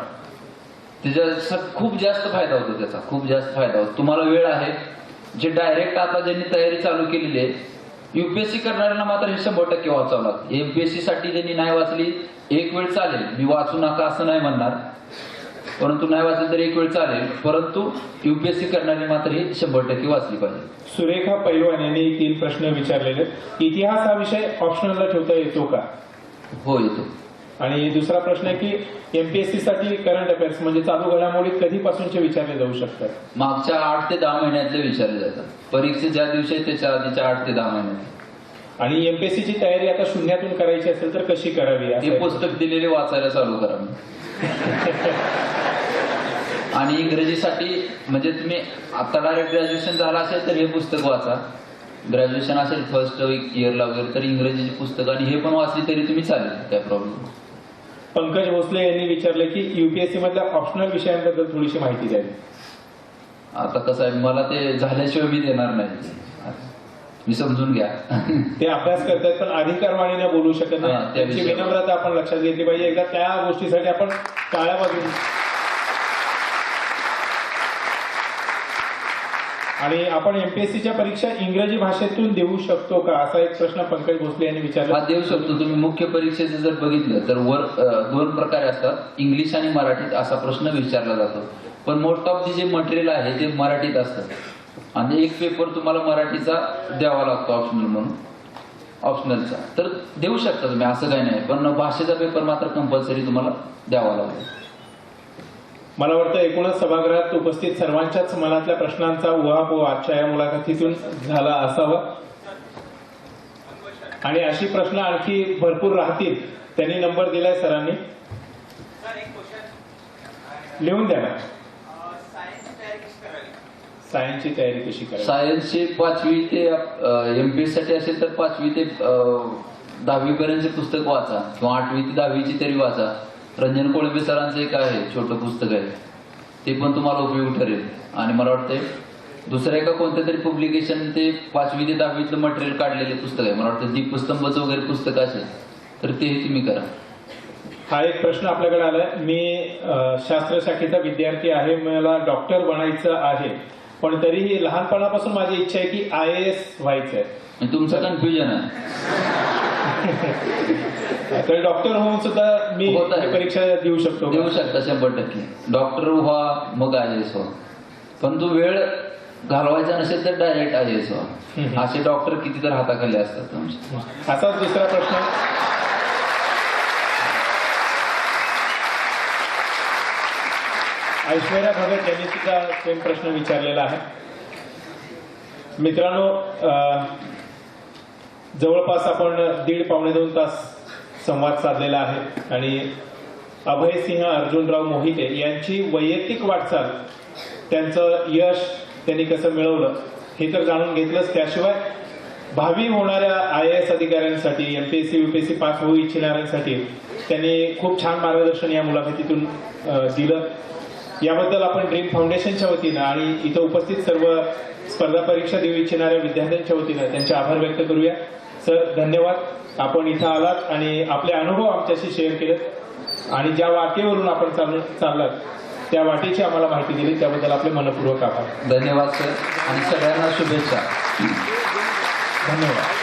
त्याचा खूप जास्त फायदा होतो, त्याचा खूप जास्त फायदा होतो. तुम्हाला वेळ आहे जे डायरेक्ट आता ज्यांनी तयारी चालू केलेली आहे, युपीएससी करणाऱ्यांना मात्र हे 100% वाचावं लागतं. एमपीएससी साठी ज्यांनी नाही वाचली, एक वेळ चालेल, मी वाचू नका असं नाही म्हणणार, परंतु नाही वाचलं तर एक वेळ चालेल, परंतु युपीएससी करणारी मात्र ही 100% वाचली पाहिजे. सुरेखा पैलवान यांनी 3 प्रश्न विचारलेले. इतिहास हा विषय ऑप्शनलला ठेवता येतो का? हो, येतो. आणि दुसरा प्रश्न आहे की एमपीएससी साठी करंट अफेअर्स म्हणजे चालू घडामोडी कधीपासूनचे विचारले जाऊ शकतात? मागच्या 8 ते 10 महिन्यातले विचारले जातात. परीक्षे ज्या दिवशी आहे त्याच्या आधीच्या 8 ते 10 महिन्यात. आणि एमपीएससी ची तयारी आता शून्यातून करायची असेल तर कशी करावी? हे पुस्तक दिलेले वाचायला चालू करावं. आणि इंग्रजीसाठी म्हणजे तुम्ही आता डायरेक्ट ग्रॅज्युएशन झालं असेल तर हे पुस्तक वाचा. ग्रॅज्युएशन असेल फर्स्ट इयरला वगैरे तर इंग्रजीची पुस्तक आणि हे पण वाचली तरी तुम्ही चालेल, काय प्रॉब्लेम. पंकज भोसले यांनी विचारले की युपीएससी मधल्या ऑप्शनल विषयांबद्दल थोडीशी माहिती द्यावी. आता कसं आहे, मला ते झाल्याशिवाय मी देणार नाही, मी समजून घ्या. ते अभ्यास करतात पण अधिकारवाणीने बोलू शकत हा, नाही. त्या त्यांची विषयावर. विनम्रता आपण लक्षात घेतली पाहिजे. एकदा त्या गोष्टीसाठी आपण टाळ्या वाजवू. आणि आपण एमपीएससीच्या परीक्षा इंग्रजी भाषेतून देऊ शकतो का, असा एक प्रश्न पंकज भोसले यांनी विचारला. हा, देऊ शकतो. तुम्ही मुख्य परीक्षेचं जर बघितलं तर वर 2 प्रकारे असतात, इंग्लिश आणि मराठीत असा प्रश्न विचारला जातो. पण मोस्ट ऑफ जे मटेरियल आहे ते मराठीत असतं आणि एक पेपर तुम्हाला मराठीचा द्यावा लागतो ऑप्शनल म्हणून, ऑप्शनलचा. तर देऊ शकता तुम्ही, असं काही नाही, पण भाषेचा पेपर मात्र कंपल्सरी तुम्हाला द्यावा लागतो. मला वाटतं एकूणच सभागृहात उपस्थित सर्वांच्याच मनातल्या प्रश्नांचा उहापोह आजच्या या मुलाखतीतून झाला असावा. आणि अशी प्रश्न आणखी भरपूर राहतील. त्यांनी नंबर दिलाय सरांनी, लिहून द्या ना. सायन्सची तयारी कशी करायची? सायन्सची 5वी ते एमपीएस साठी असेल तर 5वी ते 10वी पर्यंतचे पुस्तक वाचा किंवा 8वी ते 10वीची तरी वाचा. रंजन कोळंबे सरांचं एक आहे छोटं पुस्तक आहे, ते पण तुम्हाला उपयोगी ठरेल. आणि मला वाटतंय दुसऱ्या एका कोणत्या तरी पब्लिकेशन ते 5वी ते 10वीतलं मटेरियल काढलेले पुस्तक आहे, मला वाटतं दीपस्तंभचं वगैरे पुस्तक असेल तर तेही तुम्ही करा. हा एक प्रश्न आपल्याकडे आलाय. मी शास्त्र शाखेचा विद्यार्थी आहे, मला डॉक्टर बनायचं आहे, पण तरीही लहानपणापासून माझी इच्छा आहे की IAS व्हायचं आहे. तुमचं कन्फ्युजन आहे. तर डॉक्टर होऊन सुद्धा मी होत आहे. परीक्षा देऊ शकतो? देऊ शकता 100%. डॉक्टर व्हा मग IAS व्हा, पण तो वेळ घालवायचा नसेल तर डायरेक्ट IAS व्हा. असे डॉक्टर किती तर हाताखाली असतात. असाच दुसरा प्रश्न. ऐश्वर्या भगत यांनी सुद्धा सेम प्रश्न विचारलेला आहे. मित्रांनो, जवळपास आपण 1.5-2 तास संवाद साधलेला आहे आणि अभयसिंह अर्जुनराव मोहिते यांची वैयक्तिक वाटचाल, त्यांचं यश त्यांनी कसं मिळवलं हे तर जाणून घेतलंच. त्याशिवाय भावी होणाऱ्या IAS अधिकाऱ्यांसाठी, MPSC UPSC पास होऊ इच्छिणाऱ्यांसाठी त्यांनी खूप छान मार्गदर्शन या मुलाखतीतून दिलं. याबद्दल आपण ड्रीम फाउंडेशनच्या वतीनं आणि इथं उपस्थित सर्व स्पर्धा परीक्षा देऊ इच्छिणाऱ्या विद्यार्थ्यांच्या वतीनं त्यांचे आभार व्यक्त करूया. सर, धन्यवाद. आपण इथं आलात आणि आपले अनुभव आमच्याशी शेअर केलेत आणि ज्या वाटेवरून आपण चाललात त्या वाटेची आम्हाला माहिती दिली, त्याबद्दल आपले मनपूर्वक आभार. धन्यवाद सर आणि सगळ्यांना शुभेच्छा. धन्यवाद.